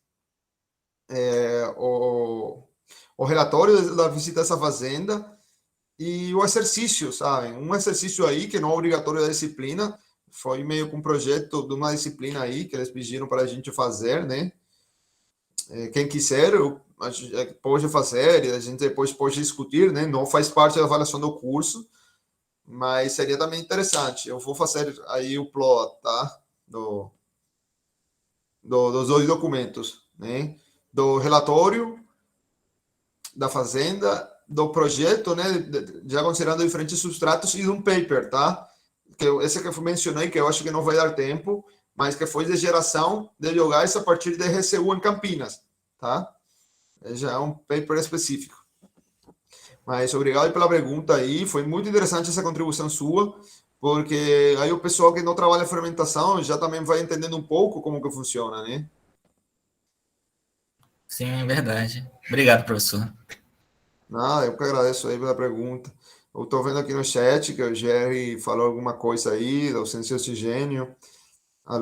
o relatório da visita a essa fazenda e o exercício, sabe? Um exercício aí que não é obrigatório da disciplina, foi meio que um projeto de uma disciplina aí que eles pediram para a gente fazer, né? Quem quiser pode fazer e a gente depois pode discutir, né? Não faz parte da avaliação do curso, mas seria também interessante. Eu vou fazer aí o plot, tá? Dos dois documentos, né? Do relatório da fazenda, do projeto, né? Já considerando diferentes substratos e de um paper, tá? Esse que eu mencionei, que eu acho que não vai dar tempo, mas que foi de geração de biogás a partir de RCU em Campinas, tá? Já é um paper específico. Mas obrigado pela pergunta aí, foi muito interessante essa contribuição sua, porque aí o pessoal que não trabalha fermentação já também vai entendendo um pouco como que funciona, né? Sim, é verdade. Obrigado, professor. Ah, eu que agradeço aí pela pergunta. Eu estou vendo aqui no chat que o Jerry falou alguma coisa aí, da ausência de oxigênio, a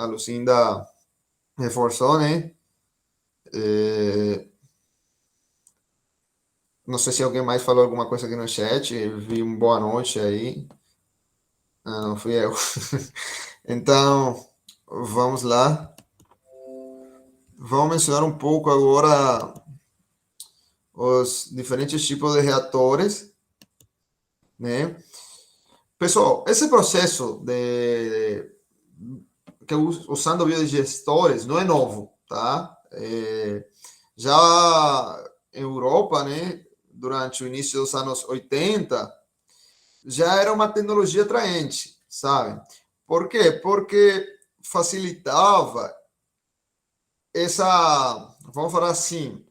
Lucinda reforçou, né? É, não sei se alguém mais falou alguma coisa aqui no chat, eu vi um boa noite aí. Ah, não fui eu. Então, vamos lá. Vamos mencionar um pouco agora os diferentes tipos de reatores, né? Pessoal, esse processo que usando biodigestores não é novo, tá? Já em Europa, né, durante o início dos anos 80, já era uma tecnologia atraente, sabe? Por quê? Porque facilitava vamos falar assim,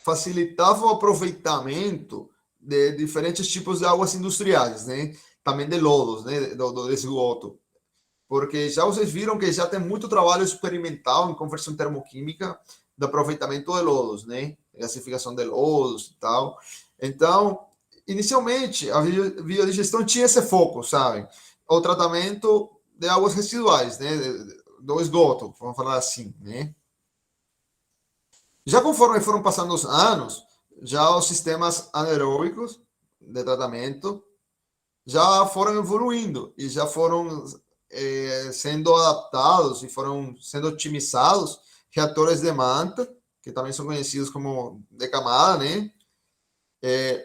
facilitava o aproveitamento de diferentes tipos de águas industriais, né? Também de lodos, né? Do esgoto. Porque já vocês viram que já tem muito trabalho experimental em conversão termoquímica do aproveitamento de lodos, né? Gasificação de lodos e tal. Então, inicialmente, a biodigestão tinha esse foco, sabe? O tratamento de águas residuais, né? Do esgoto, vamos falar assim, né? Já conforme foram passando os anos, já os sistemas anaeróbicos de tratamento já foram evoluindo e já foram sendo adaptados e foram sendo otimizados reatores de manta, que também são conhecidos como de camada, né?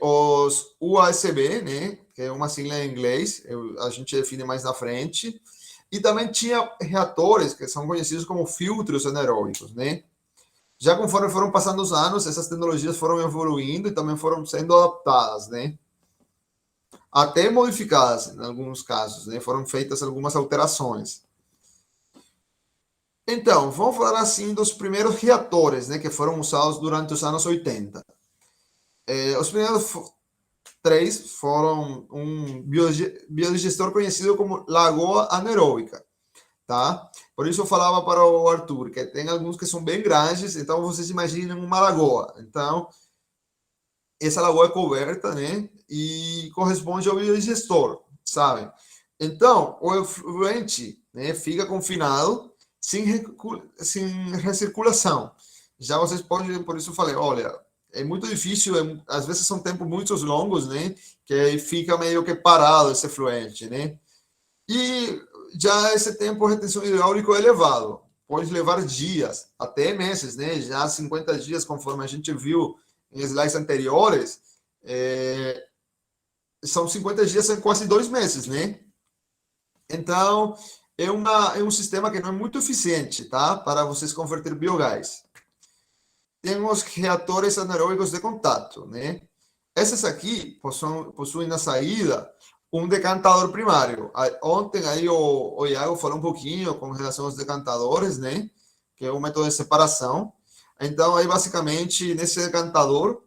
Os UASB, né? Que é uma sigla em inglês, a gente define mais na frente. E também tinha reatores que são conhecidos como filtros anaeróbicos, né? Já conforme foram passando os anos, essas tecnologias foram evoluindo e também foram sendo adaptadas, né? Até modificadas em alguns casos, né? Foram feitas algumas alterações. Então, vamos falar assim dos primeiros reatores, né, que foram usados durante os anos 80. Os primeiros três foram um biodigestor conhecido como lagoa anaeróbica, tá? Por isso eu falava para o Arthur que tem alguns que são bem grandes, então vocês imaginem uma lagoa. Então, essa lagoa é coberta, né? E corresponde ao biodigestor, sabe? Então, o efluente, né, fica confinado sem recirculação. Já vocês podem, por isso eu falei, olha, é muito difícil, às vezes são tempos muito longos, né? Que aí fica meio que parado esse efluente, né? E já esse tempo de retenção hidráulica é elevado. Pode levar dias, até meses, né? Já 50 dias, conforme a gente viu em slides anteriores, são 50 dias, são quase 2 meses, né? Então, é um sistema que não é muito eficiente, tá? Para vocês converter biogás. Temos reatores anaeróbicos de contato, né? Esses aqui possuem na saída um decantador primário. Ontem aí o Iago falou um pouquinho com relação aos decantadores, né? Que é um método de separação. Então, aí basicamente, nesse decantador,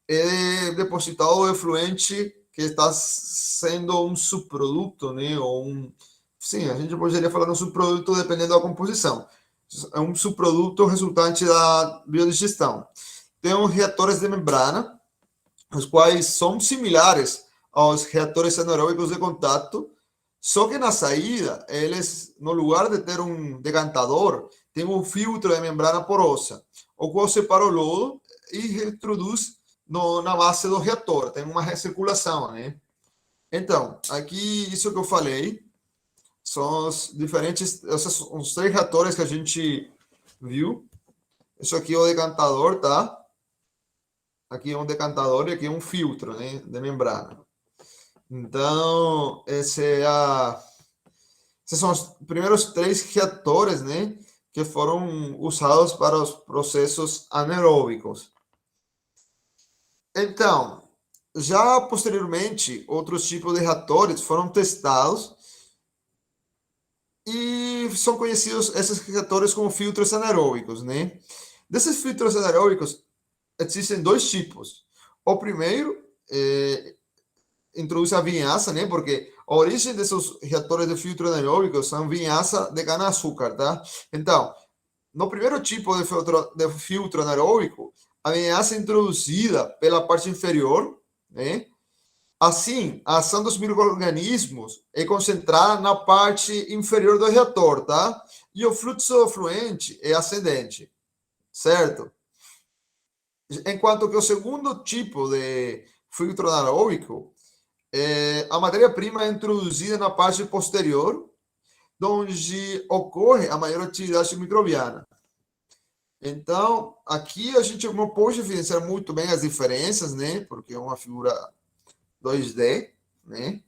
é depositado o efluente que está sendo um subproduto, né? Ou sim, a gente poderia falar de um subproduto dependendo da composição. É um subproduto resultante da biodigestão. Tem os reatores de membrana, os quais são similares aos reatores anaeróbicos de contato, só que na saída, eles, no lugar de ter um decantador, tem um filtro de membrana porosa, o qual separa o lodo e introduz na base do reator, tem uma recirculação, né? Então, aqui, isso que eu falei, são os diferentes, esses são os 3 reatores que a gente viu. Isso aqui é o decantador, tá? Aqui é um decantador e aqui é um filtro, né, de membrana. Então, esses são os primeiros 3 reatores, né, que foram usados para os processos anaeróbicos. Então, já posteriormente, outros tipos de reatores foram testados e são conhecidos esses reatores como filtros anaeróbicos, né? Desses filtros anaeróbicos, existem 2 tipos. O primeiro introduz a vinhaça, né? Porque a origem desses reatores de filtro anaeróbicos são vinhaça de cana-açúcar, tá? Então, no primeiro tipo de filtro anaeróbico, a vinhaça é introduzida pela parte inferior, né? Assim, a ação dos micro-organismos é concentrada na parte inferior do reator, tá? E o fluxo fluente é ascendente, certo? Enquanto que o segundo tipo de filtro anaeróbico, a matéria-prima é introduzida na parte posterior, onde ocorre a maior atividade microbiana. Então, aqui a gente não pode evidenciar muito bem as diferenças, né? Porque é uma figura 2D, né?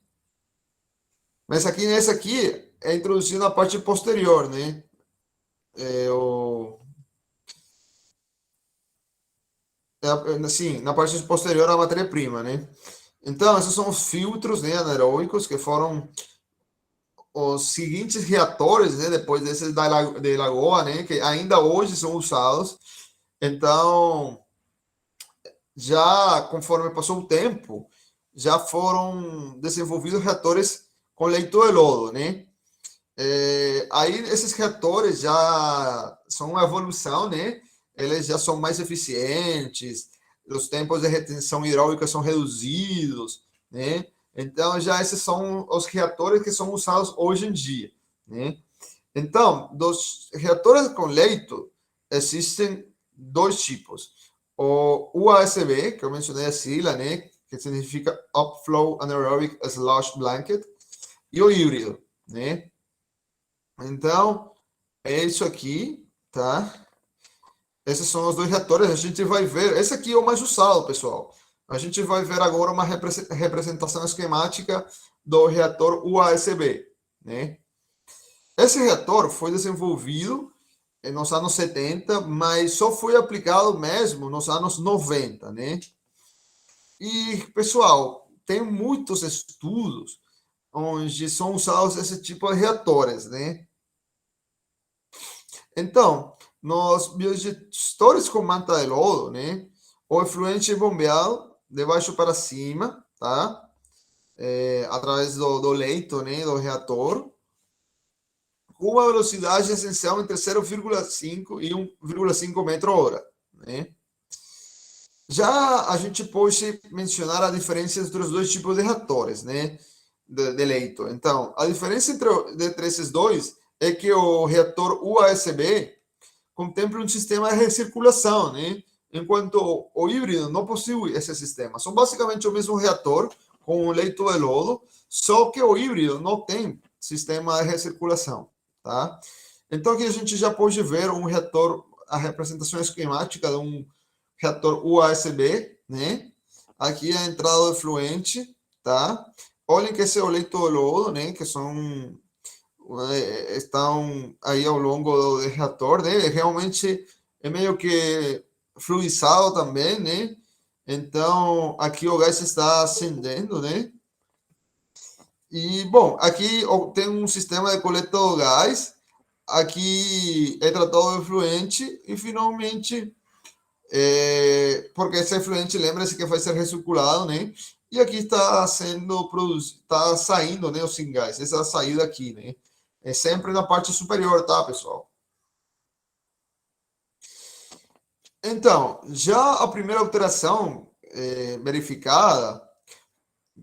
Mas aqui, nessa aqui, é introduzido na parte posterior, né? Assim, na parte posterior a matéria-prima, né? Então, esses são os filtros, né, anaeróbicos, que foram os seguintes reatores, né, depois desses de Lagoa, né, que ainda hoje são usados. Então, já conforme passou o tempo, já foram desenvolvidos reatores com leitor de lodo, né? Aí esses reatores já são uma evolução, né? Eles já são mais eficientes, os tempos de retenção hidráulica são reduzidos, né? Então, já esses são os reatores que são usados hoje em dia, né? Então, dos reatores com leito, existem 2 tipos. O UASB, que eu mencionei a sigla, né? Que significa Upflow Anaerobic Slush Blanket, e o híbrido, né? Então, é isso aqui, tá? Esses são os 2 reatores. A gente vai ver. Esse aqui é o mais usado, pessoal. A gente vai ver agora uma representação esquemática do reator UASB, né? Esse reator foi desenvolvido nos anos 70, mas só foi aplicado mesmo nos anos 90, né? E, pessoal, tem muitos estudos onde são usados esse tipo de reatores, né? Então, nos biodigestores com manta de lodo, né? o efluente é bombeado de baixo para cima, tá? Através do leito, né, do reator, com uma velocidade essencial entre 0,5 e 1,5 metro hora, né? Já a gente pode mencionar a diferença entre os dois tipos de reatores, né, de leito. Então, a diferença entre esses dois é que o reator USB contempla um sistema de recirculação, né? Enquanto o híbrido não possui esse sistema. São basicamente o mesmo reator com o leito de lodo, só que o híbrido não tem sistema de recirculação, tá? Então aqui a gente já pode ver um reator, a representação esquemática de um reator USB, né? Aqui a entrada do efluente, tá? Olhem que esse é o leito de lodo, né? Que são estão aí ao longo do reator, né? Realmente é meio que fluidiçado também, né? Então, aqui o gás está acendendo, né? E, bom, aqui tem um sistema de coleta do gás, aqui é tratado o efluente e, finalmente, porque esse efluente, lembra-se que vai ser recirculado, né? E aqui está sendo produzido, está saindo, né, o gás, essa é a saída aqui, né? É sempre na parte superior, tá, pessoal? Então, já a primeira alteração verificada,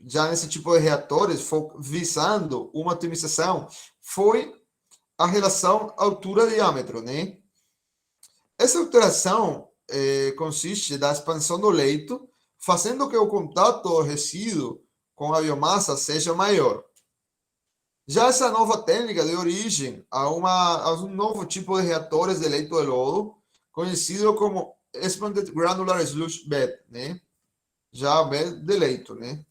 já nesse tipo de reatores, visando uma otimização, foi a relação altura-diâmetro, né? Essa alteração consiste da expansão do leito, fazendo que o contato do resíduo com a biomassa seja maior. Já essa nova técnica deu origem a um novo tipo de reatores de leito de lodo, conhecido como Expanded Granular Slush Bed, né? Já bed de leito, né?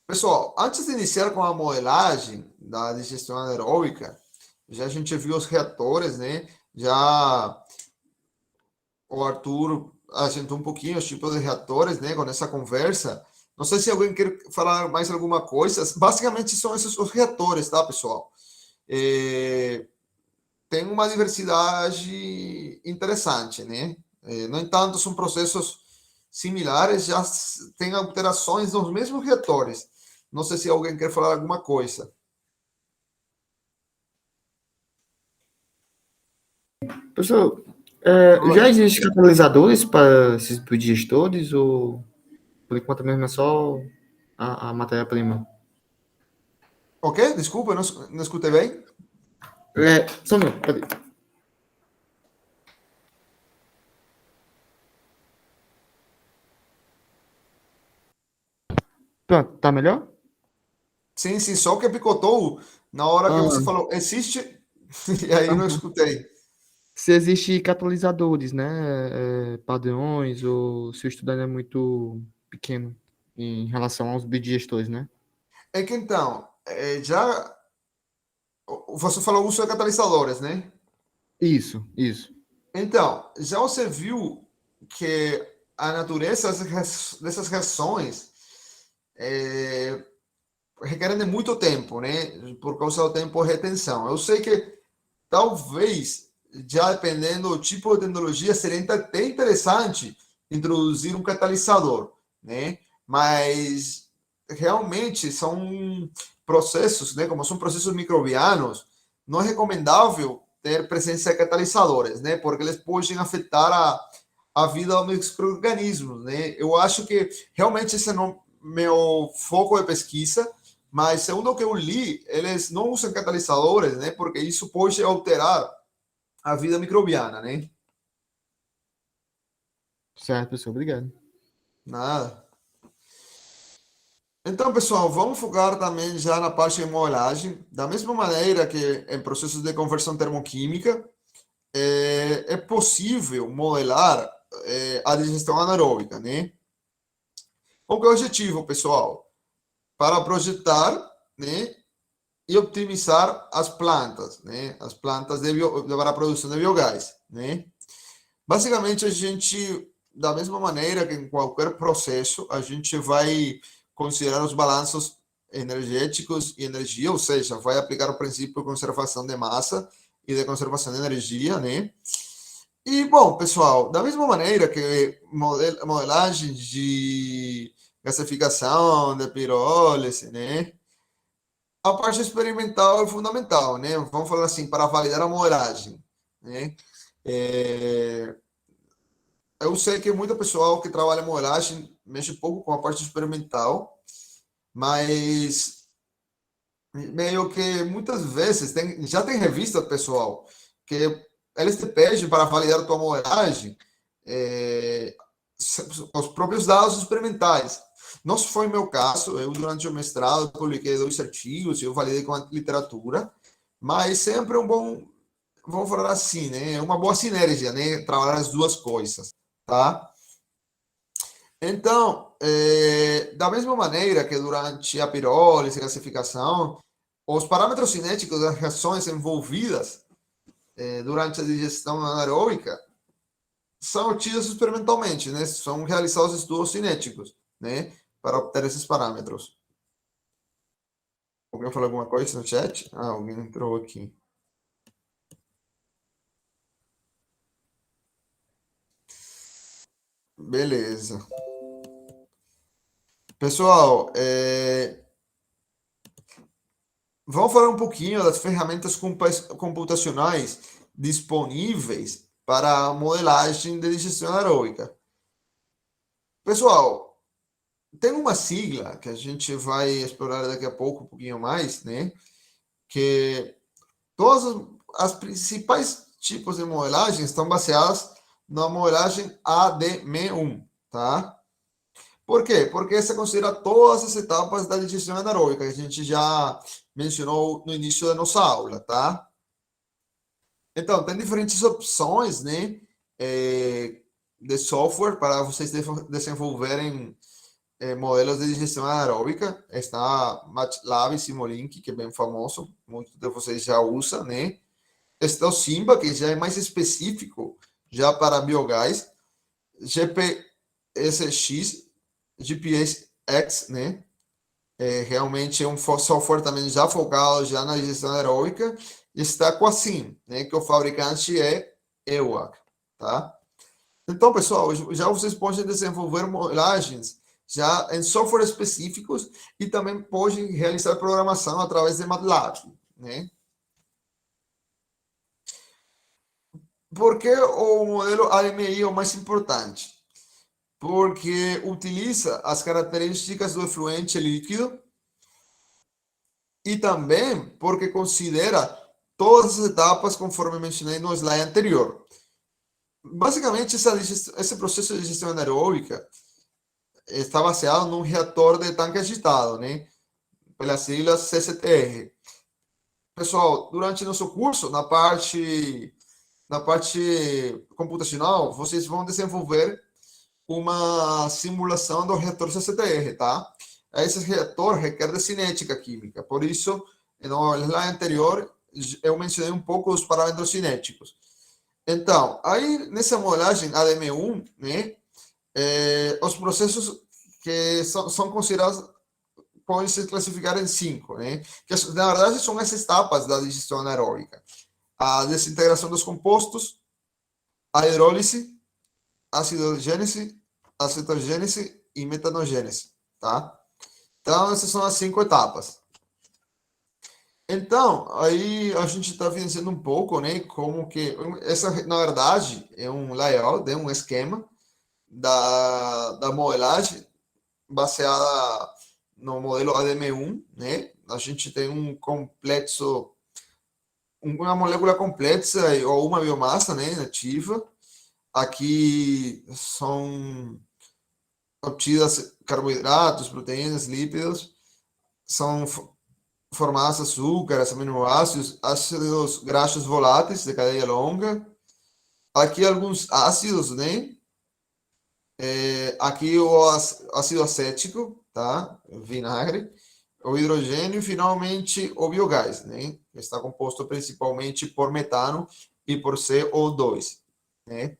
Pessoal, antes de iniciar com a modelagem da digestão anaeróbica, já a gente viu os reatores, né? Já o Arthur acentuou um pouquinho os tipos de reatores, né? Com essa conversa. Não sei se alguém quer falar mais alguma coisa. Basicamente são esses os reatores, tá, pessoal? Tem uma diversidade interessante, né? No entanto, são processos similares, já tem alterações nos mesmos reatores. Não sei se alguém quer falar alguma coisa. Professor, já existem catalisadores para esses digestores ou por enquanto mesmo é só a matéria-prima? Ok? Desculpa, não escutei bem. Só um minuto, peraí. Pronto, tá melhor? Sim, sim, só que picotou na hora que você falou, existe, e aí não escutei. Se existe catalisadores, né, padrões, ou se o estudo ainda é muito pequeno em relação aos bidigestores, né? É que então, já você falou uso de catalisadores, né? Isso, isso. Então, já você viu que a natureza dessas reações requerem de muito tempo, né? Por causa do tempo de retenção. Eu sei que talvez, já dependendo do tipo de tecnologia, seria até interessante introduzir um catalisador, né? Mas realmente são processos, né? Como são processos microbianos, não é recomendável ter presença de catalisadores, né? Porque eles podem afetar a vida dos micro-organismos, né? Eu acho que realmente esse não é meu foco de pesquisa, mas segundo o que eu li, eles não usam catalisadores, né? Porque isso pode alterar a vida microbiana, né? Certo, professor, obrigado. Nada. Então, pessoal, vamos focar também já na parte de modelagem. Da mesma maneira que em processos de conversão termoquímica, é possível modelar a digestão anaeróbica, né? Qual que é o objetivo, pessoal? Para projetar, né, e optimizar as plantas, né? As plantas para a produção de biogás, né? Basicamente, a gente, da mesma maneira que em qualquer processo, a gente vai considerar os balanços energéticos e energia, ou seja, vai aplicar o princípio de conservação de massa e de conservação de energia, né? E, bom, pessoal, da mesma maneira que modelagem de gasificação, de pirólise, né? A parte experimental é fundamental, né? Vamos falar assim, para validar a modelagem, né? É, eu sei que muita pessoal que trabalha em modelagem mexe pouco com a parte experimental, mas meio que muitas vezes já tem revista, pessoal, que eles te pedem para validar a tua modelagem é, os próprios dados experimentais. Não foi meu caso, eu durante o mestrado publiquei 2 artigos, eu validei com a literatura, mas sempre um bom, vamos falar assim, né? Uma boa sinergia, né? Trabalhar as duas coisas, tá? Então, da mesma maneira que durante a pirólise, a gasificação, os parâmetros cinéticos das reações envolvidas durante a digestão anaeróbica são obtidos experimentalmente, né? São realizados estudos cinéticos, né? Para obter esses parâmetros. Alguém falou alguma coisa no chat? Ah, alguém entrou aqui. Beleza. Pessoal, vamos falar um pouquinho das ferramentas computacionais disponíveis para a modelagem de digestão aeróbica. Pessoal, tem uma sigla que a gente vai explorar daqui a pouco, um pouquinho mais, né? Que todas as principais tipos de modelagem estão baseadas na modelagem ADME1, tá? Por quê? Porque essa considera todas as etapas da digestão anaeróbica, que a gente já mencionou no início da nossa aula, tá? Então, tem diferentes opções, né, de software para vocês desenvolverem modelos de digestão anaeróbica. Está MATLAB e Simulink, que é bem famoso, muitos de vocês já usam, né? Está o Simba, que já é mais específico, já para biogás. GPSX, GPSX, né? Realmente é um software também já focado já na digestão aeróbica. Está com a SIM, né? Que o fabricante é EWAC, tá? Então, pessoal, já vocês podem desenvolver modelagens já em softwares específicos e também podem realizar programação através de MATLAB, né? Por que o modelo AMI é o mais importante? Porque utiliza as características do efluente líquido e também porque considera todas as etapas conforme mencionei no slide anterior. Basicamente, esse processo de digestão anaeróbica está baseado num reator de tanque agitado, né? Pelas siglas CCTR. Pessoal, durante nosso curso, na parte computacional, vocês vão desenvolver uma simulação do reator CCTR, tá? Esse reator requer de cinética química, por isso, no slide anterior, eu mencionei um pouco os parâmetros cinéticos. Então, aí nessa modelagem ADM1, né, os processos que são considerados podem se classificar em 5, né? Que na verdade são as etapas da digestão anaeróbica: a desintegração dos compostos, a hidrólise, acidogênese, acetogênese e metanogênese, tá? Então, essas são as 5 etapas. Então, aí a gente está evidenciando um pouco, né, como que essa, na verdade, é um layout, é um esquema da modelagem baseada no modelo ADM1, né? A gente tem um complexo, uma molécula complexa ou uma biomassa, né, nativa. Aqui são obtidas carboidratos, proteínas, lípidos, são formados açúcares, aminoácidos, ácidos graxos voláteis de cadeia longa. Aqui alguns ácidos, né? Aqui o ácido acético, tá? Vinagre, o hidrogênio e finalmente o biogás, né? Que está composto principalmente por metano e por CO2, né?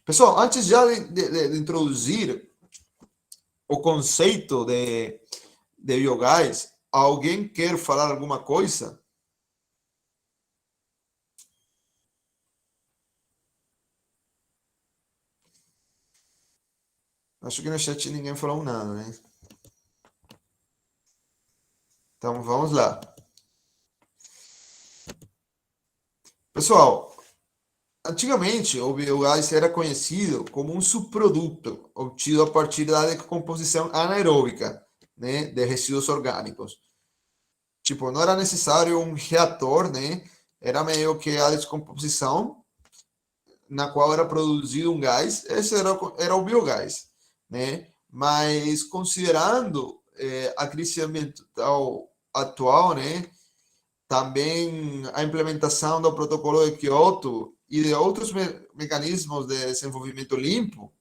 Pessoal, antes já de introduzir o conceito de biogás, alguém quer falar alguma coisa? Acho que no chat ninguém falou nada, né? Então, vamos lá. Pessoal, antigamente, o biogás era conhecido como um subproduto obtido a partir da decomposição anaeróbica, né, de resíduos orgânicos. Tipo, não era necessário um reator, né? Era meio que a descomposição na qual era produzido um gás, esse era o biogás, né? Mas considerando a crise ambiental atual, né? Também a implementação do protocolo de Kyoto e de outros mecanismos de desenvolvimento limpo,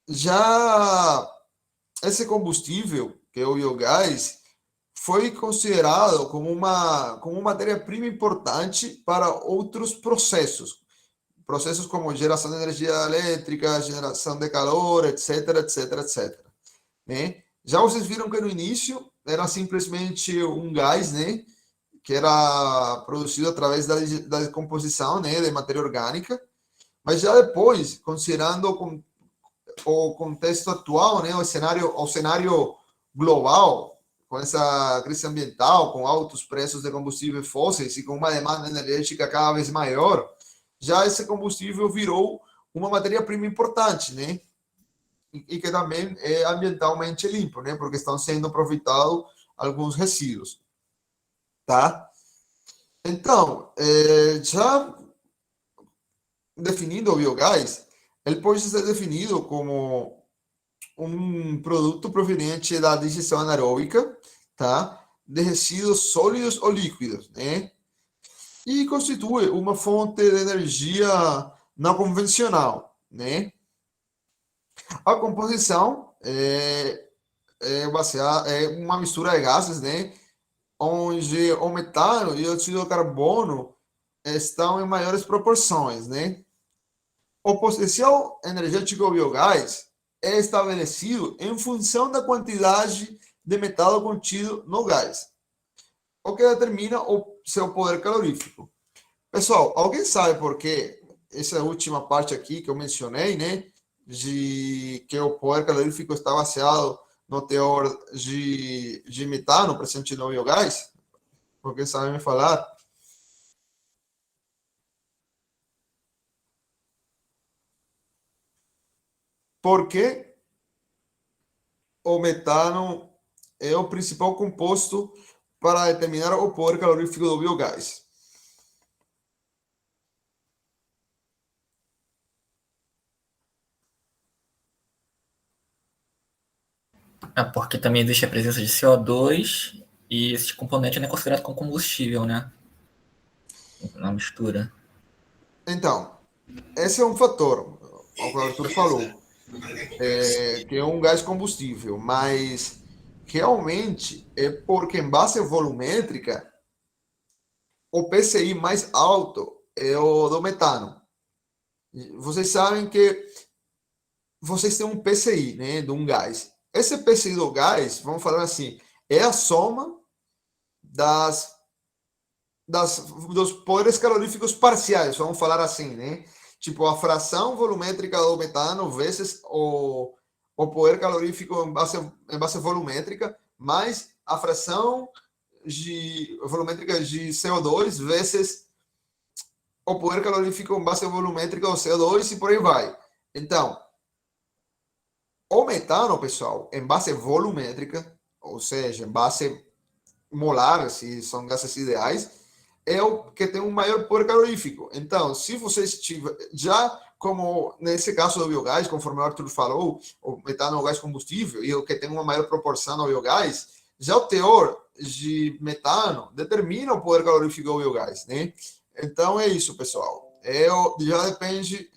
já esse combustível, que é o biogás, foi considerado como matéria-prima importante para outros processos como geração de energia elétrica, geração de calor, etc, etc, etc. Né? Já vocês viram que no início era simplesmente um gás, né, que era produzido através da decomposição, né, de matéria orgânica, mas já depois, considerando o contexto atual, né, o cenário global, com essa crise ambiental, com altos preços de combustíveis fósseis e com uma demanda energética cada vez maior, já esse combustível virou uma matéria-prima importante, né? E que também é ambientalmente limpo, né? Porque estão sendo aproveitados alguns resíduos, tá? Então, já definindo o biogás, ele pode ser definido como um produto proveniente da digestão anaeróbica, tá? De resíduos sólidos ou líquidos, né? E constitui uma fonte de energia não convencional, né? A composição é uma mistura de gases, né? Onde o metano e o dióxido de carbono estão em maiores proporções, né? O potencial energético do biogás é estabelecido em função da quantidade de metal contido no gás, o que determina o seu poder calorífico. Pessoal, alguém sabe por que essa última parte aqui que eu mencionei, né, de que o poder calorífico está baseado no teor de metano presente no biogás? Alguém sabe me falar? Por que o metano é o principal composto para determinar o poder calorífico do biogás? É porque também existe a presença de CO2 e esse componente não é considerado como combustível, né? Na mistura. Então, esse é um fator, o que o Arthur falou, que é um gás combustível, mas realmente é porque em base volumétrica, o PCI mais alto é o do metano. Vocês sabem que vocês têm um PCI, né, de um gás. Esse PCI do gás, vamos falar assim, é a soma das, dos poderes caloríficos parciais, vamos falar assim, né? Tipo, a fração volumétrica do metano vezes o poder calorífico em base volumétrica, mais a fração volumétrica de CO2 vezes o poder calorífico em base volumétrica do CO2 e por aí vai. Então, o metano, pessoal, em base volumétrica, ou seja, em base molar, se são gases ideais, é o que tem um maior poder calorífico. Então, se vocês tiver, já como nesse caso do biogás, conforme o Arthur falou, o metano é o gás combustível e o que tem uma maior proporção ao biogás, já o teor de metano determina o poder calorífico do biogás, né? Então é isso, pessoal. Já depende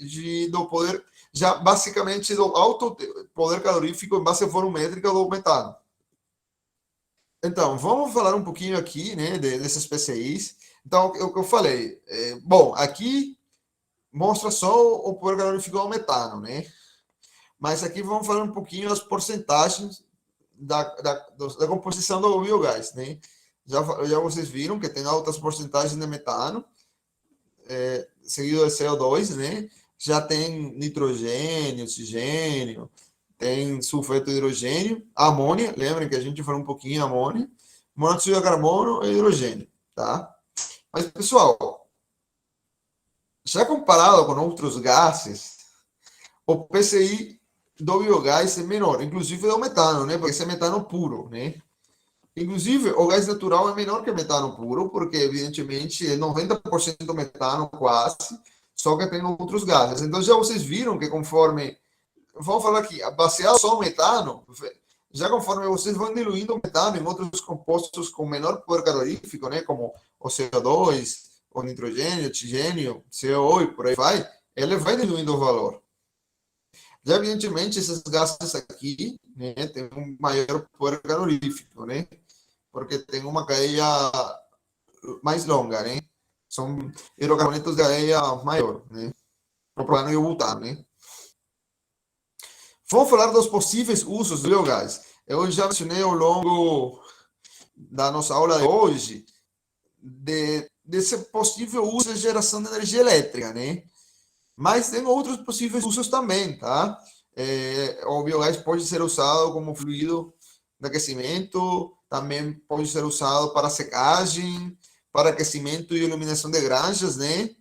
do poder, já basicamente do alto poder calorífico em base volumétrica do metano. Então, vamos falar um pouquinho aqui, né, desses PCIs. Então, o que eu falei, bom, aqui mostra só o poder calorífico do metano, né? Mas aqui vamos falar um pouquinho das porcentagens da composição do biogás, né? Já vocês viram que tem altas porcentagens de metano, seguido de CO2, né? Já tem nitrogênio, oxigênio, tem sulfeto de hidrogênio, amônia, lembrem que a gente falou um pouquinho de amônia, monóxido de carbono e hidrogênio, tá? Mas, pessoal, já comparado com outros gases, o PCI do biogás é menor, inclusive do metano, né? Porque esse é metano puro, né? Inclusive, o gás natural é menor que o metano puro, porque, evidentemente, é 90% metano quase, só que tem outros gases. Então, já vocês viram que conforme... Vamos falar aqui, baseado só no metano, já conforme vocês vão diluindo o metano em outros compostos com menor poder calorífico, né? Como o CO2, o nitrogênio, o oxigênio, CO e por aí vai, ele vai diluindo o valor. Já, evidentemente, esses gases aqui, né, têm um maior poder calorífico, né? Porque tem uma cadeia mais longa, né? São hidrocarbonetos de cadeia maior, né? Propano e o butano, né? Vamos falar dos possíveis usos do biogás. Eu já mencionei ao longo da nossa aula de hoje desse possível uso de geração de energia elétrica, né? Mas tem outros possíveis usos também, tá? O biogás pode ser usado como fluido de aquecimento, também pode ser usado para secagem, para aquecimento e iluminação de granjas, né?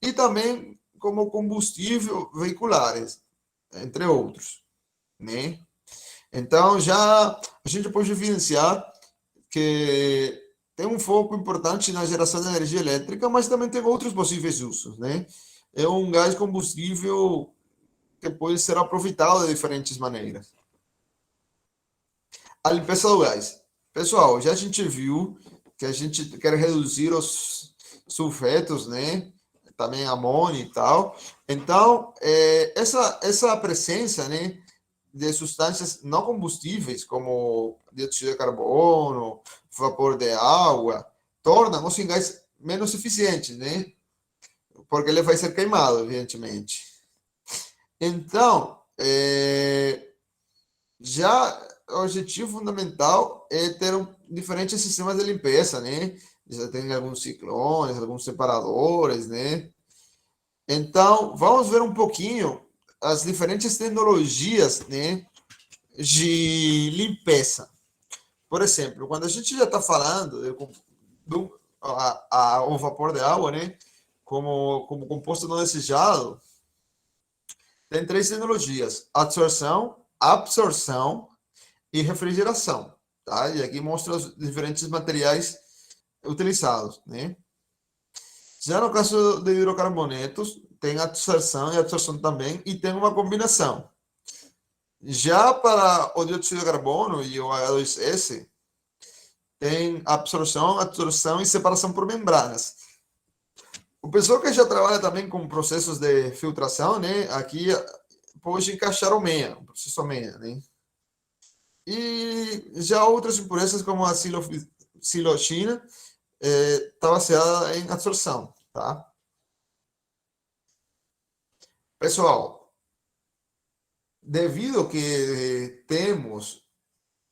E também como combustível veiculares, entre outros, né? Então, já a gente pode evidenciar que tem um foco importante na geração de energia elétrica, mas também tem outros possíveis usos, né? É um gás combustível que pode ser aproveitado de diferentes maneiras. A limpeza do gás. Pessoal, já a gente viu que a gente quer reduzir os sulfetos, né? Também amônia e tal. Então, essa presença, né, de substâncias não combustíveis, como dióxido de carbono, vapor de água, torna os gás menos eficientes, né? Porque ele vai ser queimado, evidentemente. Então, já o objetivo fundamental é ter diferentes sistemas de limpeza, né? Já tem alguns ciclones, alguns separadores, né? Então, vamos ver um pouquinho as diferentes tecnologias, né, de limpeza. Por exemplo, quando a gente já está falando o vapor de água, né, como composto não desejado, tem três tecnologias: absorção e refrigeração, tá? E aqui mostra os diferentes materiais utilizados, né? Já no caso de hidrocarbonetos, tem absorção e absorção também, e tem uma combinação. Já para o dióxido de carbono e o H2S, tem absorção e separação por membranas. O pessoal que já trabalha também com processos de filtração, né, aqui pode encaixar o processo MEA, né? E já outras impurezas, como a siloxina, está baseada em absorção, tá? Pessoal, devido que temos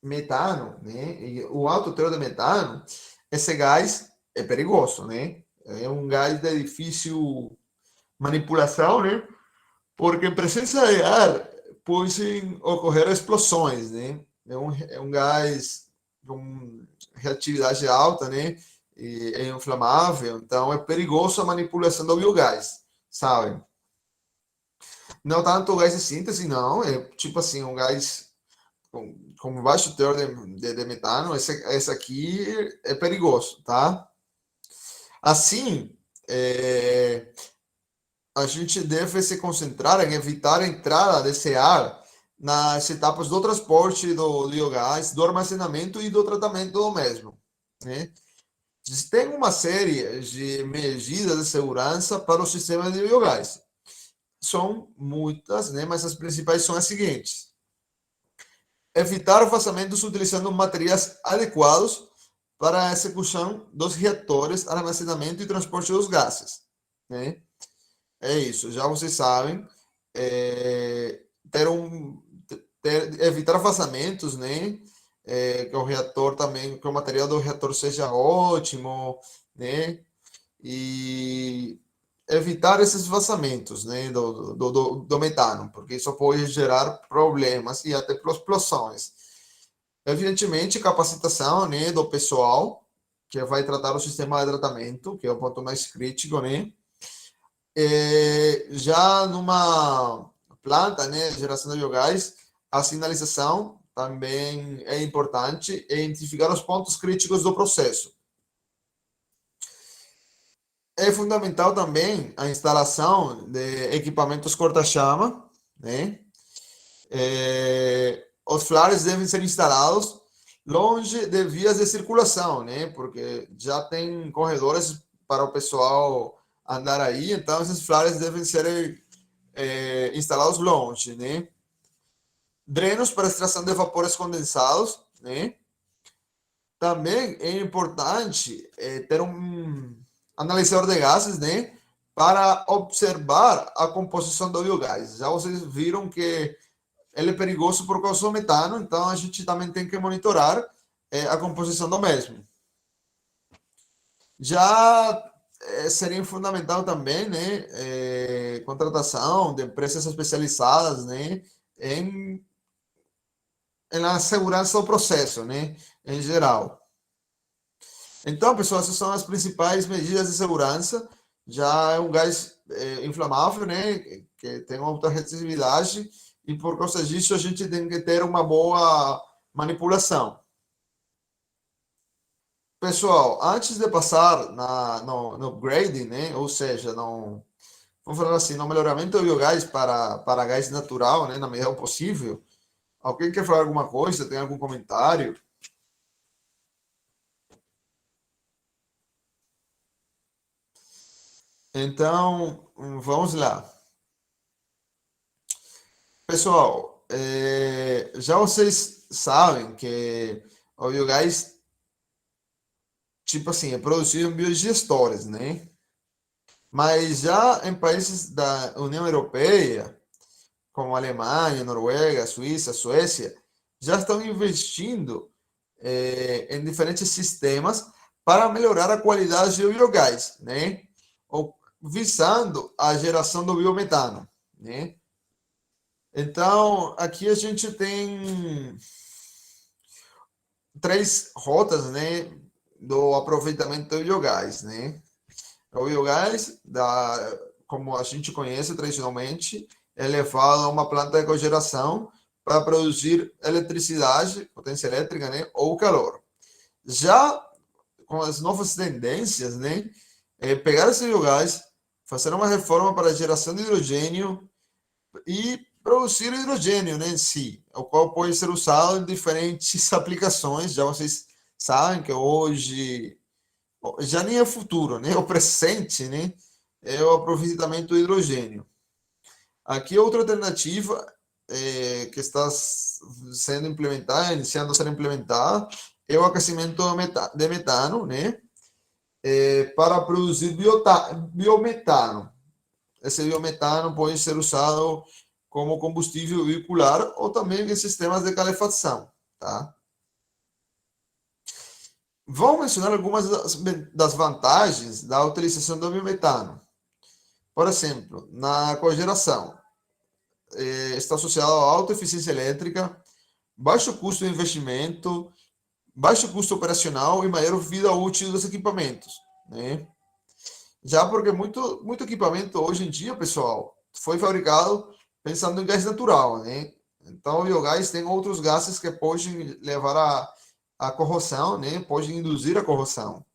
metano, né, e o alto teor de metano, esse gás é perigoso, né? É um gás de difícil manipulação, né? Porque em presença de ar podem ocorrer explosões, né? É um gás com reatividade alta, né? E é inflamável, então é perigoso a manipulação do biogás, sabem? Não tanto o gás de síntese, não, é tipo assim, um gás com baixo teor de metano, esse aqui é perigoso, tá? Assim, a gente deve se concentrar em evitar a entrada desse ar nas etapas do transporte do biogás, do armazenamento e do tratamento do mesmo, né? Tem uma série de medidas de segurança para o sistema de biogás. São muitas, né? Mas as principais são as seguintes: evitar vazamentos utilizando materiais adequados para a execução dos reatores, armazenamento e transporte dos gases, né? É isso, já vocês sabem, evitar vazamentos, né? Que o reator também, que o material do reator seja ótimo, né? E evitar esses vazamentos, né, do metano, porque isso pode gerar problemas e até explosões. Evidentemente, capacitação, né, do pessoal que vai tratar o sistema de tratamento, que é o ponto mais crítico, né? Já numa planta, né, geração de biogás, a sinalização também é importante, identificar os pontos críticos do processo. É fundamental também a instalação de equipamentos corta-chama, né? Os flares devem ser instalados longe de vias de circulação, né? Porque já tem corredores para o pessoal andar aí, então esses flares devem ser instalados longe, né? Drenos para extração de vapores condensados, né? Também é importante ter um analisador de gases, né? Para observar a composição do biogás. Já vocês viram que ele é perigoso por causa do metano, então a gente também tem que monitorar a composição do mesmo. Já seria fundamental também, né, contratação de empresas especializadas, né, na segurança do processo, né, em geral. Então, pessoal, essas são as principais medidas de segurança. Já é um gás inflamável, né, que tem uma alta reatividade, e por causa disso a gente tem que ter uma boa manipulação. Pessoal, antes de passar no upgrading, né, ou seja, vamos falar assim, no melhoramento do biogás para gás natural, né, na medida do possível, alguém quer falar alguma coisa? Tem algum comentário? Então, vamos lá. Pessoal, já vocês sabem que o biogás, tipo assim, é produzido em biodigestores, né? Mas já em países da União Europeia, como Alemanha, Noruega, Suíça, Suécia, já estão investindo em diferentes sistemas para melhorar a qualidade do biogás, né? Ou visando a geração do biometano, né? Então, aqui a gente tem 3 rotas, né, do aproveitamento do biogás, né? O biogás, como a gente conhece tradicionalmente, é levado a uma planta de cogeração para produzir eletricidade, potência elétrica, né, ou calor. Já com as novas tendências, né, pegar esse biogás, fazer uma reforma para a geração de hidrogênio e produzir hidrogênio, né, em si, o qual pode ser usado em diferentes aplicações. Já vocês sabem que hoje já nem é futuro, né? O presente, né? É o aproveitamento do hidrogênio. Aqui outra alternativa que está sendo implementada, iniciando a ser implementada, é o aquecimento de metano, né? Para produzir biometano. Esse biometano pode ser usado como combustível veicular ou também em sistemas de calefação, tá? Vou mencionar algumas das vantagens da utilização do biometano. Por exemplo, na cogeração, está associado a alta eficiência elétrica, baixo custo de investimento, baixo custo operacional e maior vida útil dos equipamentos, né? Já porque muito equipamento hoje em dia, pessoal, foi fabricado pensando em gás natural, né? Então, o biogás tem outros gases que podem levar a corrosão, né? Podem induzir a corrosão.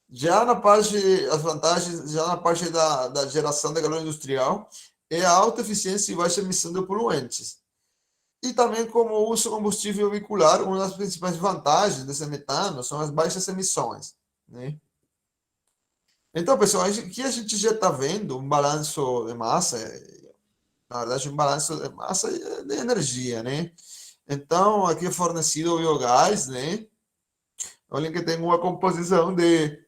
Já na parte, as vantagens, já na parte da geração de calor industrial, é a alta eficiência e baixa emissão de poluentes. E também, como uso combustível veicular, uma das principais vantagens desse metano são as baixas emissões, né? Então, pessoal, aqui a gente já está vendo um balanço de massa, na verdade, um balanço de massa e de energia, né? Então, aqui é fornecido o biogás, né? Olhem que tem uma composição de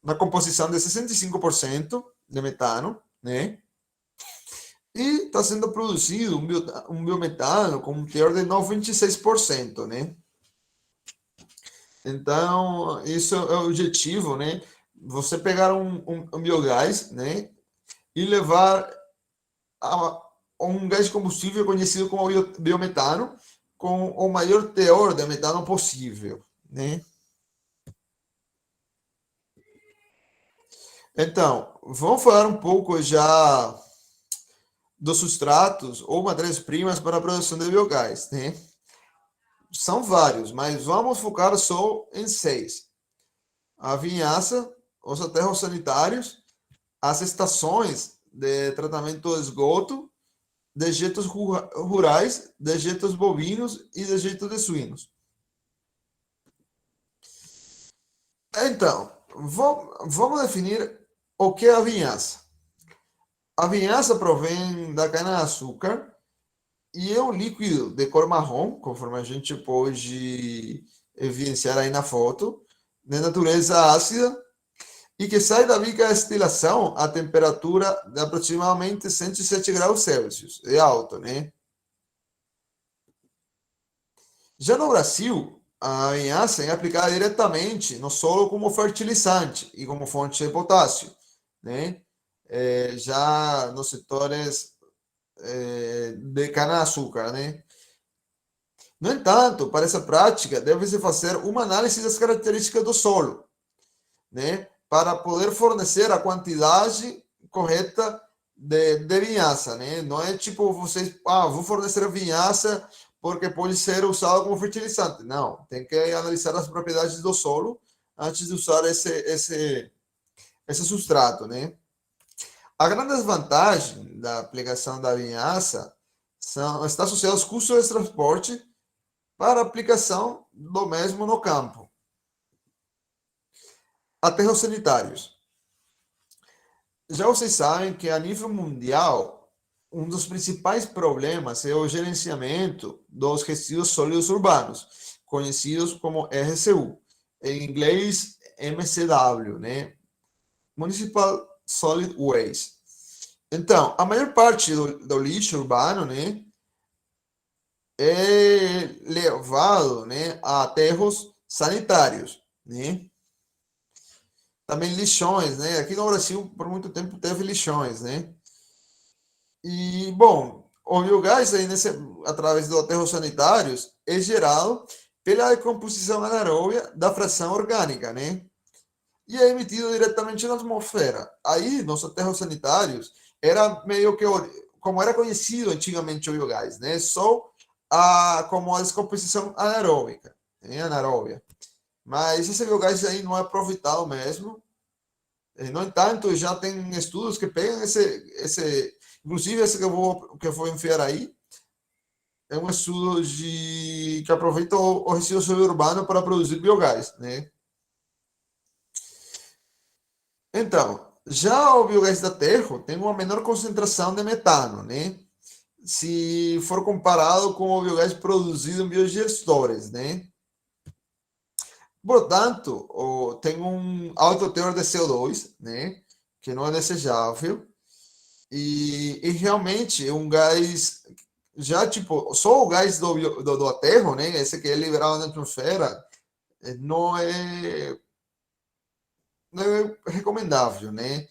65% de metano, né? E está sendo produzido um biometano com um teor de 96%, né? Então, isso é o objetivo, né? você pegar um biogás, né, e levar a um gás de combustível conhecido como biometano, com o maior teor de metano possível, né? Então, vamos falar um pouco já dos substratos ou matérias-primas para a produção de biogás, né? São vários, mas vamos focar só em 6. A vinhaça, os aterros sanitários, as estações de tratamento de esgoto, dejetos rurais, dejetos bovinos e dejetos de suínos. Então, vamos definir o que é a vinhaça. A vinhaça provém da cana-de-açúcar e é um líquido de cor marrom, conforme a gente pode evidenciar aí na foto, de natureza ácida e que sai da bica de destilação a temperatura de aproximadamente 107 graus Celsius. É alto, né? Já no Brasil, a vinhaça é aplicada diretamente no solo como fertilizante e como fonte de potássio, né? Já nos setores de cana-açúcar, né? No entanto, para essa prática, deve-se fazer uma análise das características do solo, né? Para poder fornecer a quantidade correta de vinhaça, né? Não é tipo vocês, vou fornecer a vinhaça porque pode ser usado como fertilizante. Não, tem que analisar as propriedades do solo antes de usar esse substrato, né? A grande desvantagem da aplicação da vinhaça está associada aos custos de transporte para a aplicação do mesmo no campo. Aterros sanitários. Já vocês sabem que a nível mundial, um dos principais problemas é o gerenciamento dos resíduos sólidos urbanos, conhecidos como RCU, em inglês MCW, né? Municipal Solid Waste. Então, a maior parte do lixo urbano, né, é levado, né, a aterros sanitários, né? Também lixões, né? Aqui no Brasil, por muito tempo, teve lixões, né? E, bom, o biogás, aí através dos aterros sanitários, é gerado pela decomposição anaeróbia da fração orgânica, né? E é emitido diretamente na atmosfera. Aí, nos aterros sanitários, era meio que, como era conhecido antigamente o biogás, né? Só como a descomposição anaeróbica, né? Anaeróbia. Mas esse biogás aí não é aproveitado mesmo. No entanto, já tem estudos que pegam inclusive esse que eu vou enfiar aí, é um estudo que aproveita o resíduo sólido urbano para produzir biogás, né? Então, já o biogás de aterro tem uma menor concentração de metano, né? Se for comparado com o biogás produzido em biodigestores, né? Portanto, tem um alto teor de CO2, né? Que não é desejável. E realmente é um gás já tipo só o gás do aterro, né? Esse que é liberado na atmosfera não é recomendável, né?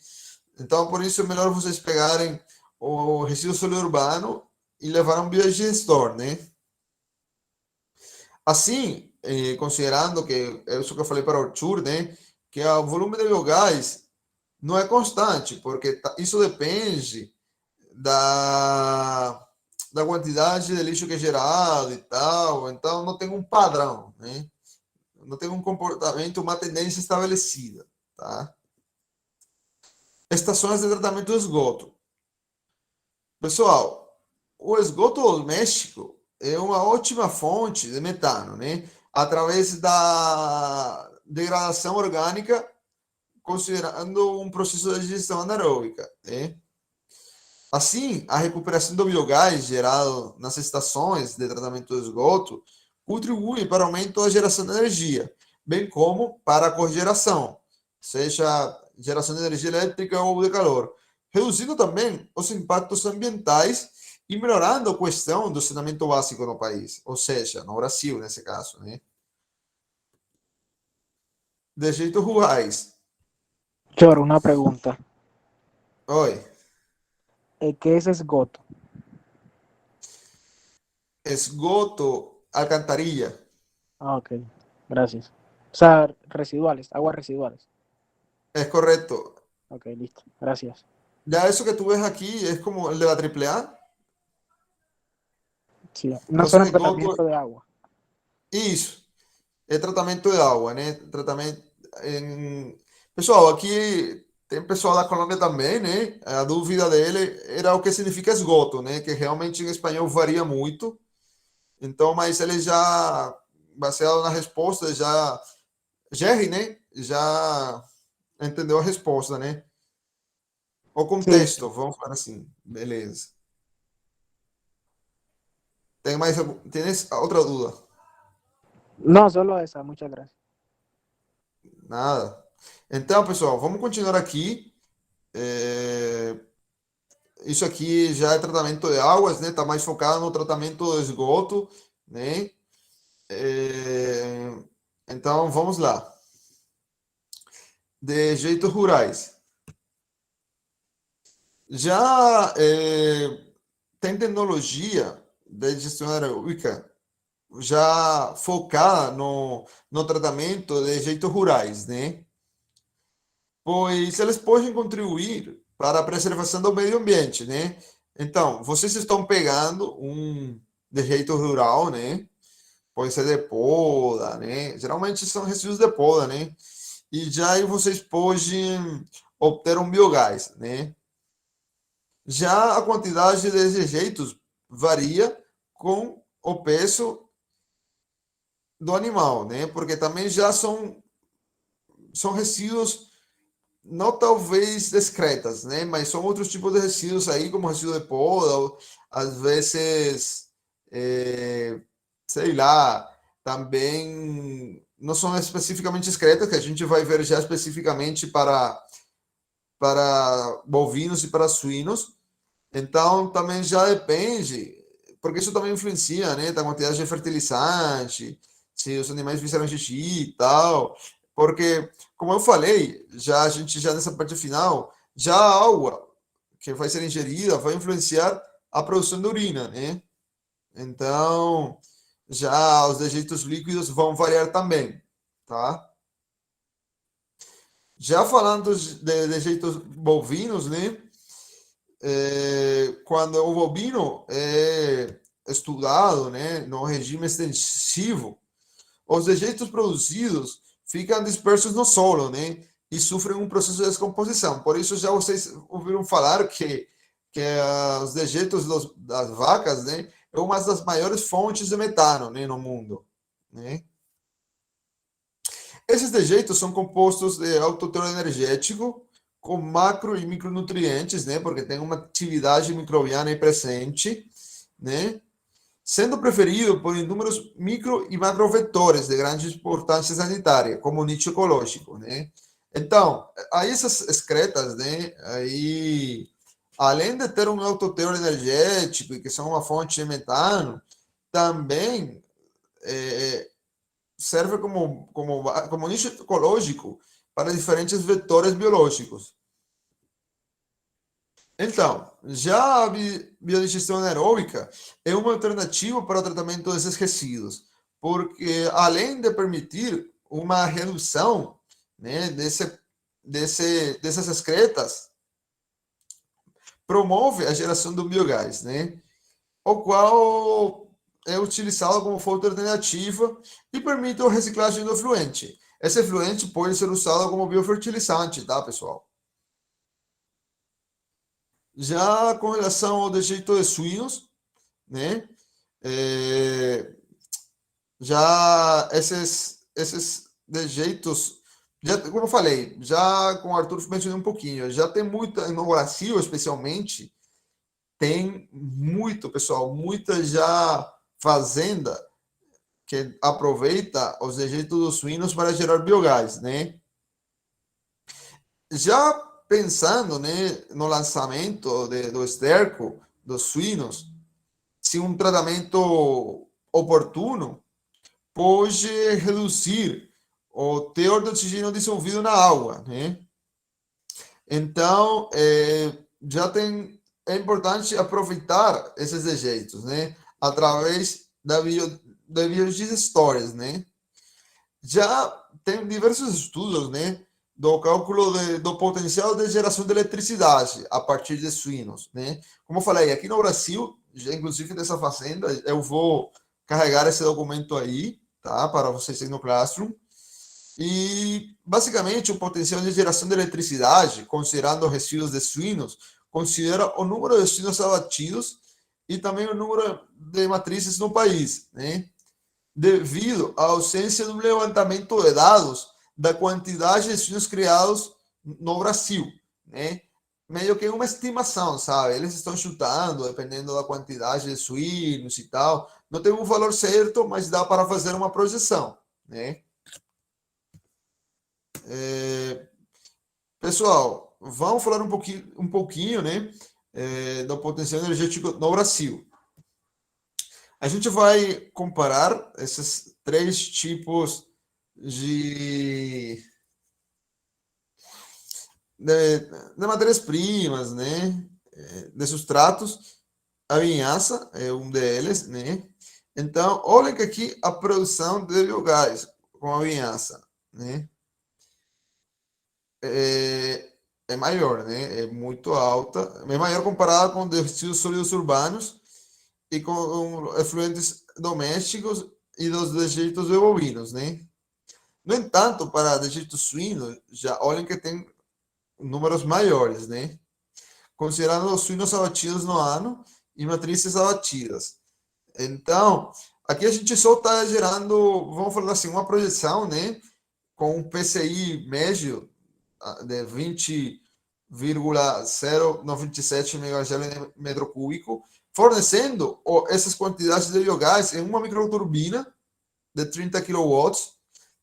Então por isso é melhor vocês pegarem o resíduo sólido urbano e levar um biodigestor, né? Assim, considerando que é isso que eu falei para o Arthur, né? Que o volume de biogás não é constante, porque isso depende da quantidade de lixo que é gerado e tal. Então, não tem um padrão, né? Não tem um comportamento, uma tendência estabelecida, tá? Estações de tratamento do esgoto. Pessoal, o esgoto doméstico é uma ótima fonte de metano, né? Através da degradação orgânica, considerando um processo de digestão anaeróbica, né? Assim, a recuperação do biogás gerado nas estações de tratamento do esgoto contribui para o aumento da geração de energia, bem como para a cogeração, seja geração de energia elétrica ou de calor, reduzindo também os impactos ambientais e melhorando a questão do saneamento básico no país, ou seja, no Brasil, nesse caso, né? De jeitos rurais. Choro, una pregunta. Oi, ¿Qué es esgoto? esgoto, alcantarilla. Ah, ok, gracias. O sea, residuales, aguas residuales. Es correcto. Ok, listo, gracias. Ya eso que tú ves aquí es como el de la AAA. Sí, no Entonces, solo esgoto, tratamiento de agua. isso. É tratamento de água, né? Tratamento em... Pessoal, aqui tem pessoal da Colômbia também, né? A dúvida dele era o que significa esgoto, né? Que realmente em espanhol varia muito. Então, mas ele já, baseado na resposta, já... Jerry, né? Já entendeu a resposta, né? O Sí, sí. contexto, vamos falar assim. Beleza. Tem mais algum... Tienes outra dúvida? No, solo esa, muchas gracias. Nada. Então, pessoal, vamos continuar aqui. Isso aqui já é tratamento de águas, né? Tá mais focado no tratamento do esgoto, né? Então, vamos lá. De jeitos rurais. Já tem tecnologia de gestão aeróbica já focada no tratamento de jeitos rurais, né? Pois eles podem contribuir para a preservação do meio ambiente, né? Então, vocês estão pegando um de jeito rural, né? Pode ser de poda, né? Geralmente são resíduos de poda, né? E já aí vocês podem obter um biogás, né? Já a quantidade de rejeitos varia com o peso do animal, né? Porque também já são resíduos não talvez discretas, né? Mas são outros tipos de resíduos aí, como resíduo de poda, ou, às vezes, sei lá, também não são especificamente discretas, que a gente vai ver já especificamente para bovinos e para suínos. Então, também já depende, porque isso também influencia, né? Da quantidade de fertilizante, se os animais fizeram xixi e tal. Porque, como eu falei, já a gente já nessa parte final, já a água que vai ser ingerida vai influenciar a produção de urina, né? Então, já os dejeitos líquidos vão variar também, tá? Já falando de dejeitos bovinos, né? Quando o bovino é estudado, né, no regime extensivo, os dejeitos produzidos ficam dispersos no solo, né, e sofrem um processo de descomposição. Por isso já vocês ouviram falar que os dejeitos das vacas, né, é uma das maiores fontes de metano, né, no mundo, né? Esses dejeitos são compostos de alto teor energético, com macro e micronutrientes, né? Porque tem uma atividade microbiana aí presente, né? Sendo preferido por inúmeros micro e macrovetores de grande importância sanitária, como o nicho ecológico, né? Então, aí essas excretas, né? Aí, além de ter um alto teor energético e que são uma fonte de metano, também serve como nicho ecológico para diferentes vetores biológicos. Então, já a biodigestão anaeróbica é uma alternativa para o tratamento desses resíduos, porque além de permitir uma redução, né, dessas excretas, promove a geração do biogás, né, o qual é utilizado como fonte alternativa e permite a reciclagem do efluente. Esse efluente pode ser usado como biofertilizante, tá, pessoal? Já com relação ao dejeito de suínos, né? Já esses dejeitos, já, como eu falei, já com o Arthur mencionei um pouquinho, já tem muita, no Brasil especialmente, tem muito, pessoal, muita já fazenda que aproveita os dejeitos dos suínos para gerar biogás, né? Já pensando, né, no lançamento do esterco dos suínos, se um tratamento oportuno pode reduzir o teor de oxigênio dissolvido na água, né? Então, é importante aproveitar esses rejeitos, né? Através da biodigestores, né? Já tem diversos estudos, né? Do cálculo do potencial de geração de eletricidade a partir de suínos, né? Como eu falei, aqui no Brasil, já inclusive nessa fazenda, eu vou carregar esse documento aí, tá? Para vocês aí no Classroom. E, basicamente, o potencial de geração de eletricidade, considerando os resíduos de suínos, considera o número de suínos abatidos e também o número de matrizes no país, né? Devido à ausência de um levantamento de dados da quantidade de suínos criados no Brasil, né? Meio que uma estimação, sabe? Eles estão chutando, dependendo da quantidade de suínos e tal. Não tem um valor certo, mas dá para fazer uma projeção, né? Pessoal, vamos falar um pouquinho, né, do potencial energético no Brasil. A gente vai comparar esses três tipos de matérias-primas, né, de substratos. A vinhaça é um deles, né? Então, olhem que aqui a produção de biogás com a vinhaça, né? É maior, né? É muito alta, é maior comparada com resíduos sólidos urbanos e com efluentes domésticos e dos rejeitos de bovinos, né? No entanto, para rejeitos suínos, já olhem que tem números maiores, né? Considerando os suínos abatidos no ano e matrizes abatidas. Então, aqui a gente só está gerando, vamos falar assim, uma projeção, né? Com um PCI médio de 20,097 MJ metro cúbico, fornecendo essas quantidades de biogás em uma microturbina de 30 kW,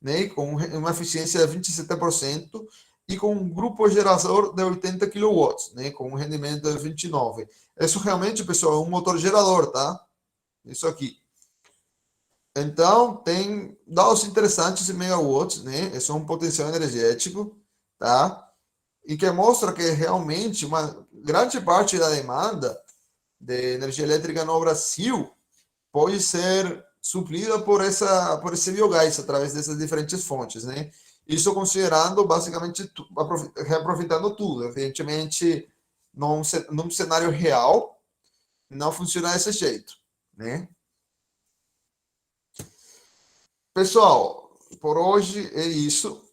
né, com uma eficiência de 27% e com um grupo gerador de 80 kW, né, com um rendimento de 29. Isso realmente, pessoal, é um motor gerador, tá? Isso aqui. Então, tem dados interessantes em megawatts, né? Isso é um potencial energético, tá? E que mostra que realmente uma grande parte da demanda de energia elétrica no Brasil pode ser suprida por esse biogás através dessas diferentes fontes, né? Isso considerando basicamente reaproveitando tudo. Evidentemente, num cenário real, não funciona desse jeito, né? Pessoal, por hoje é isso.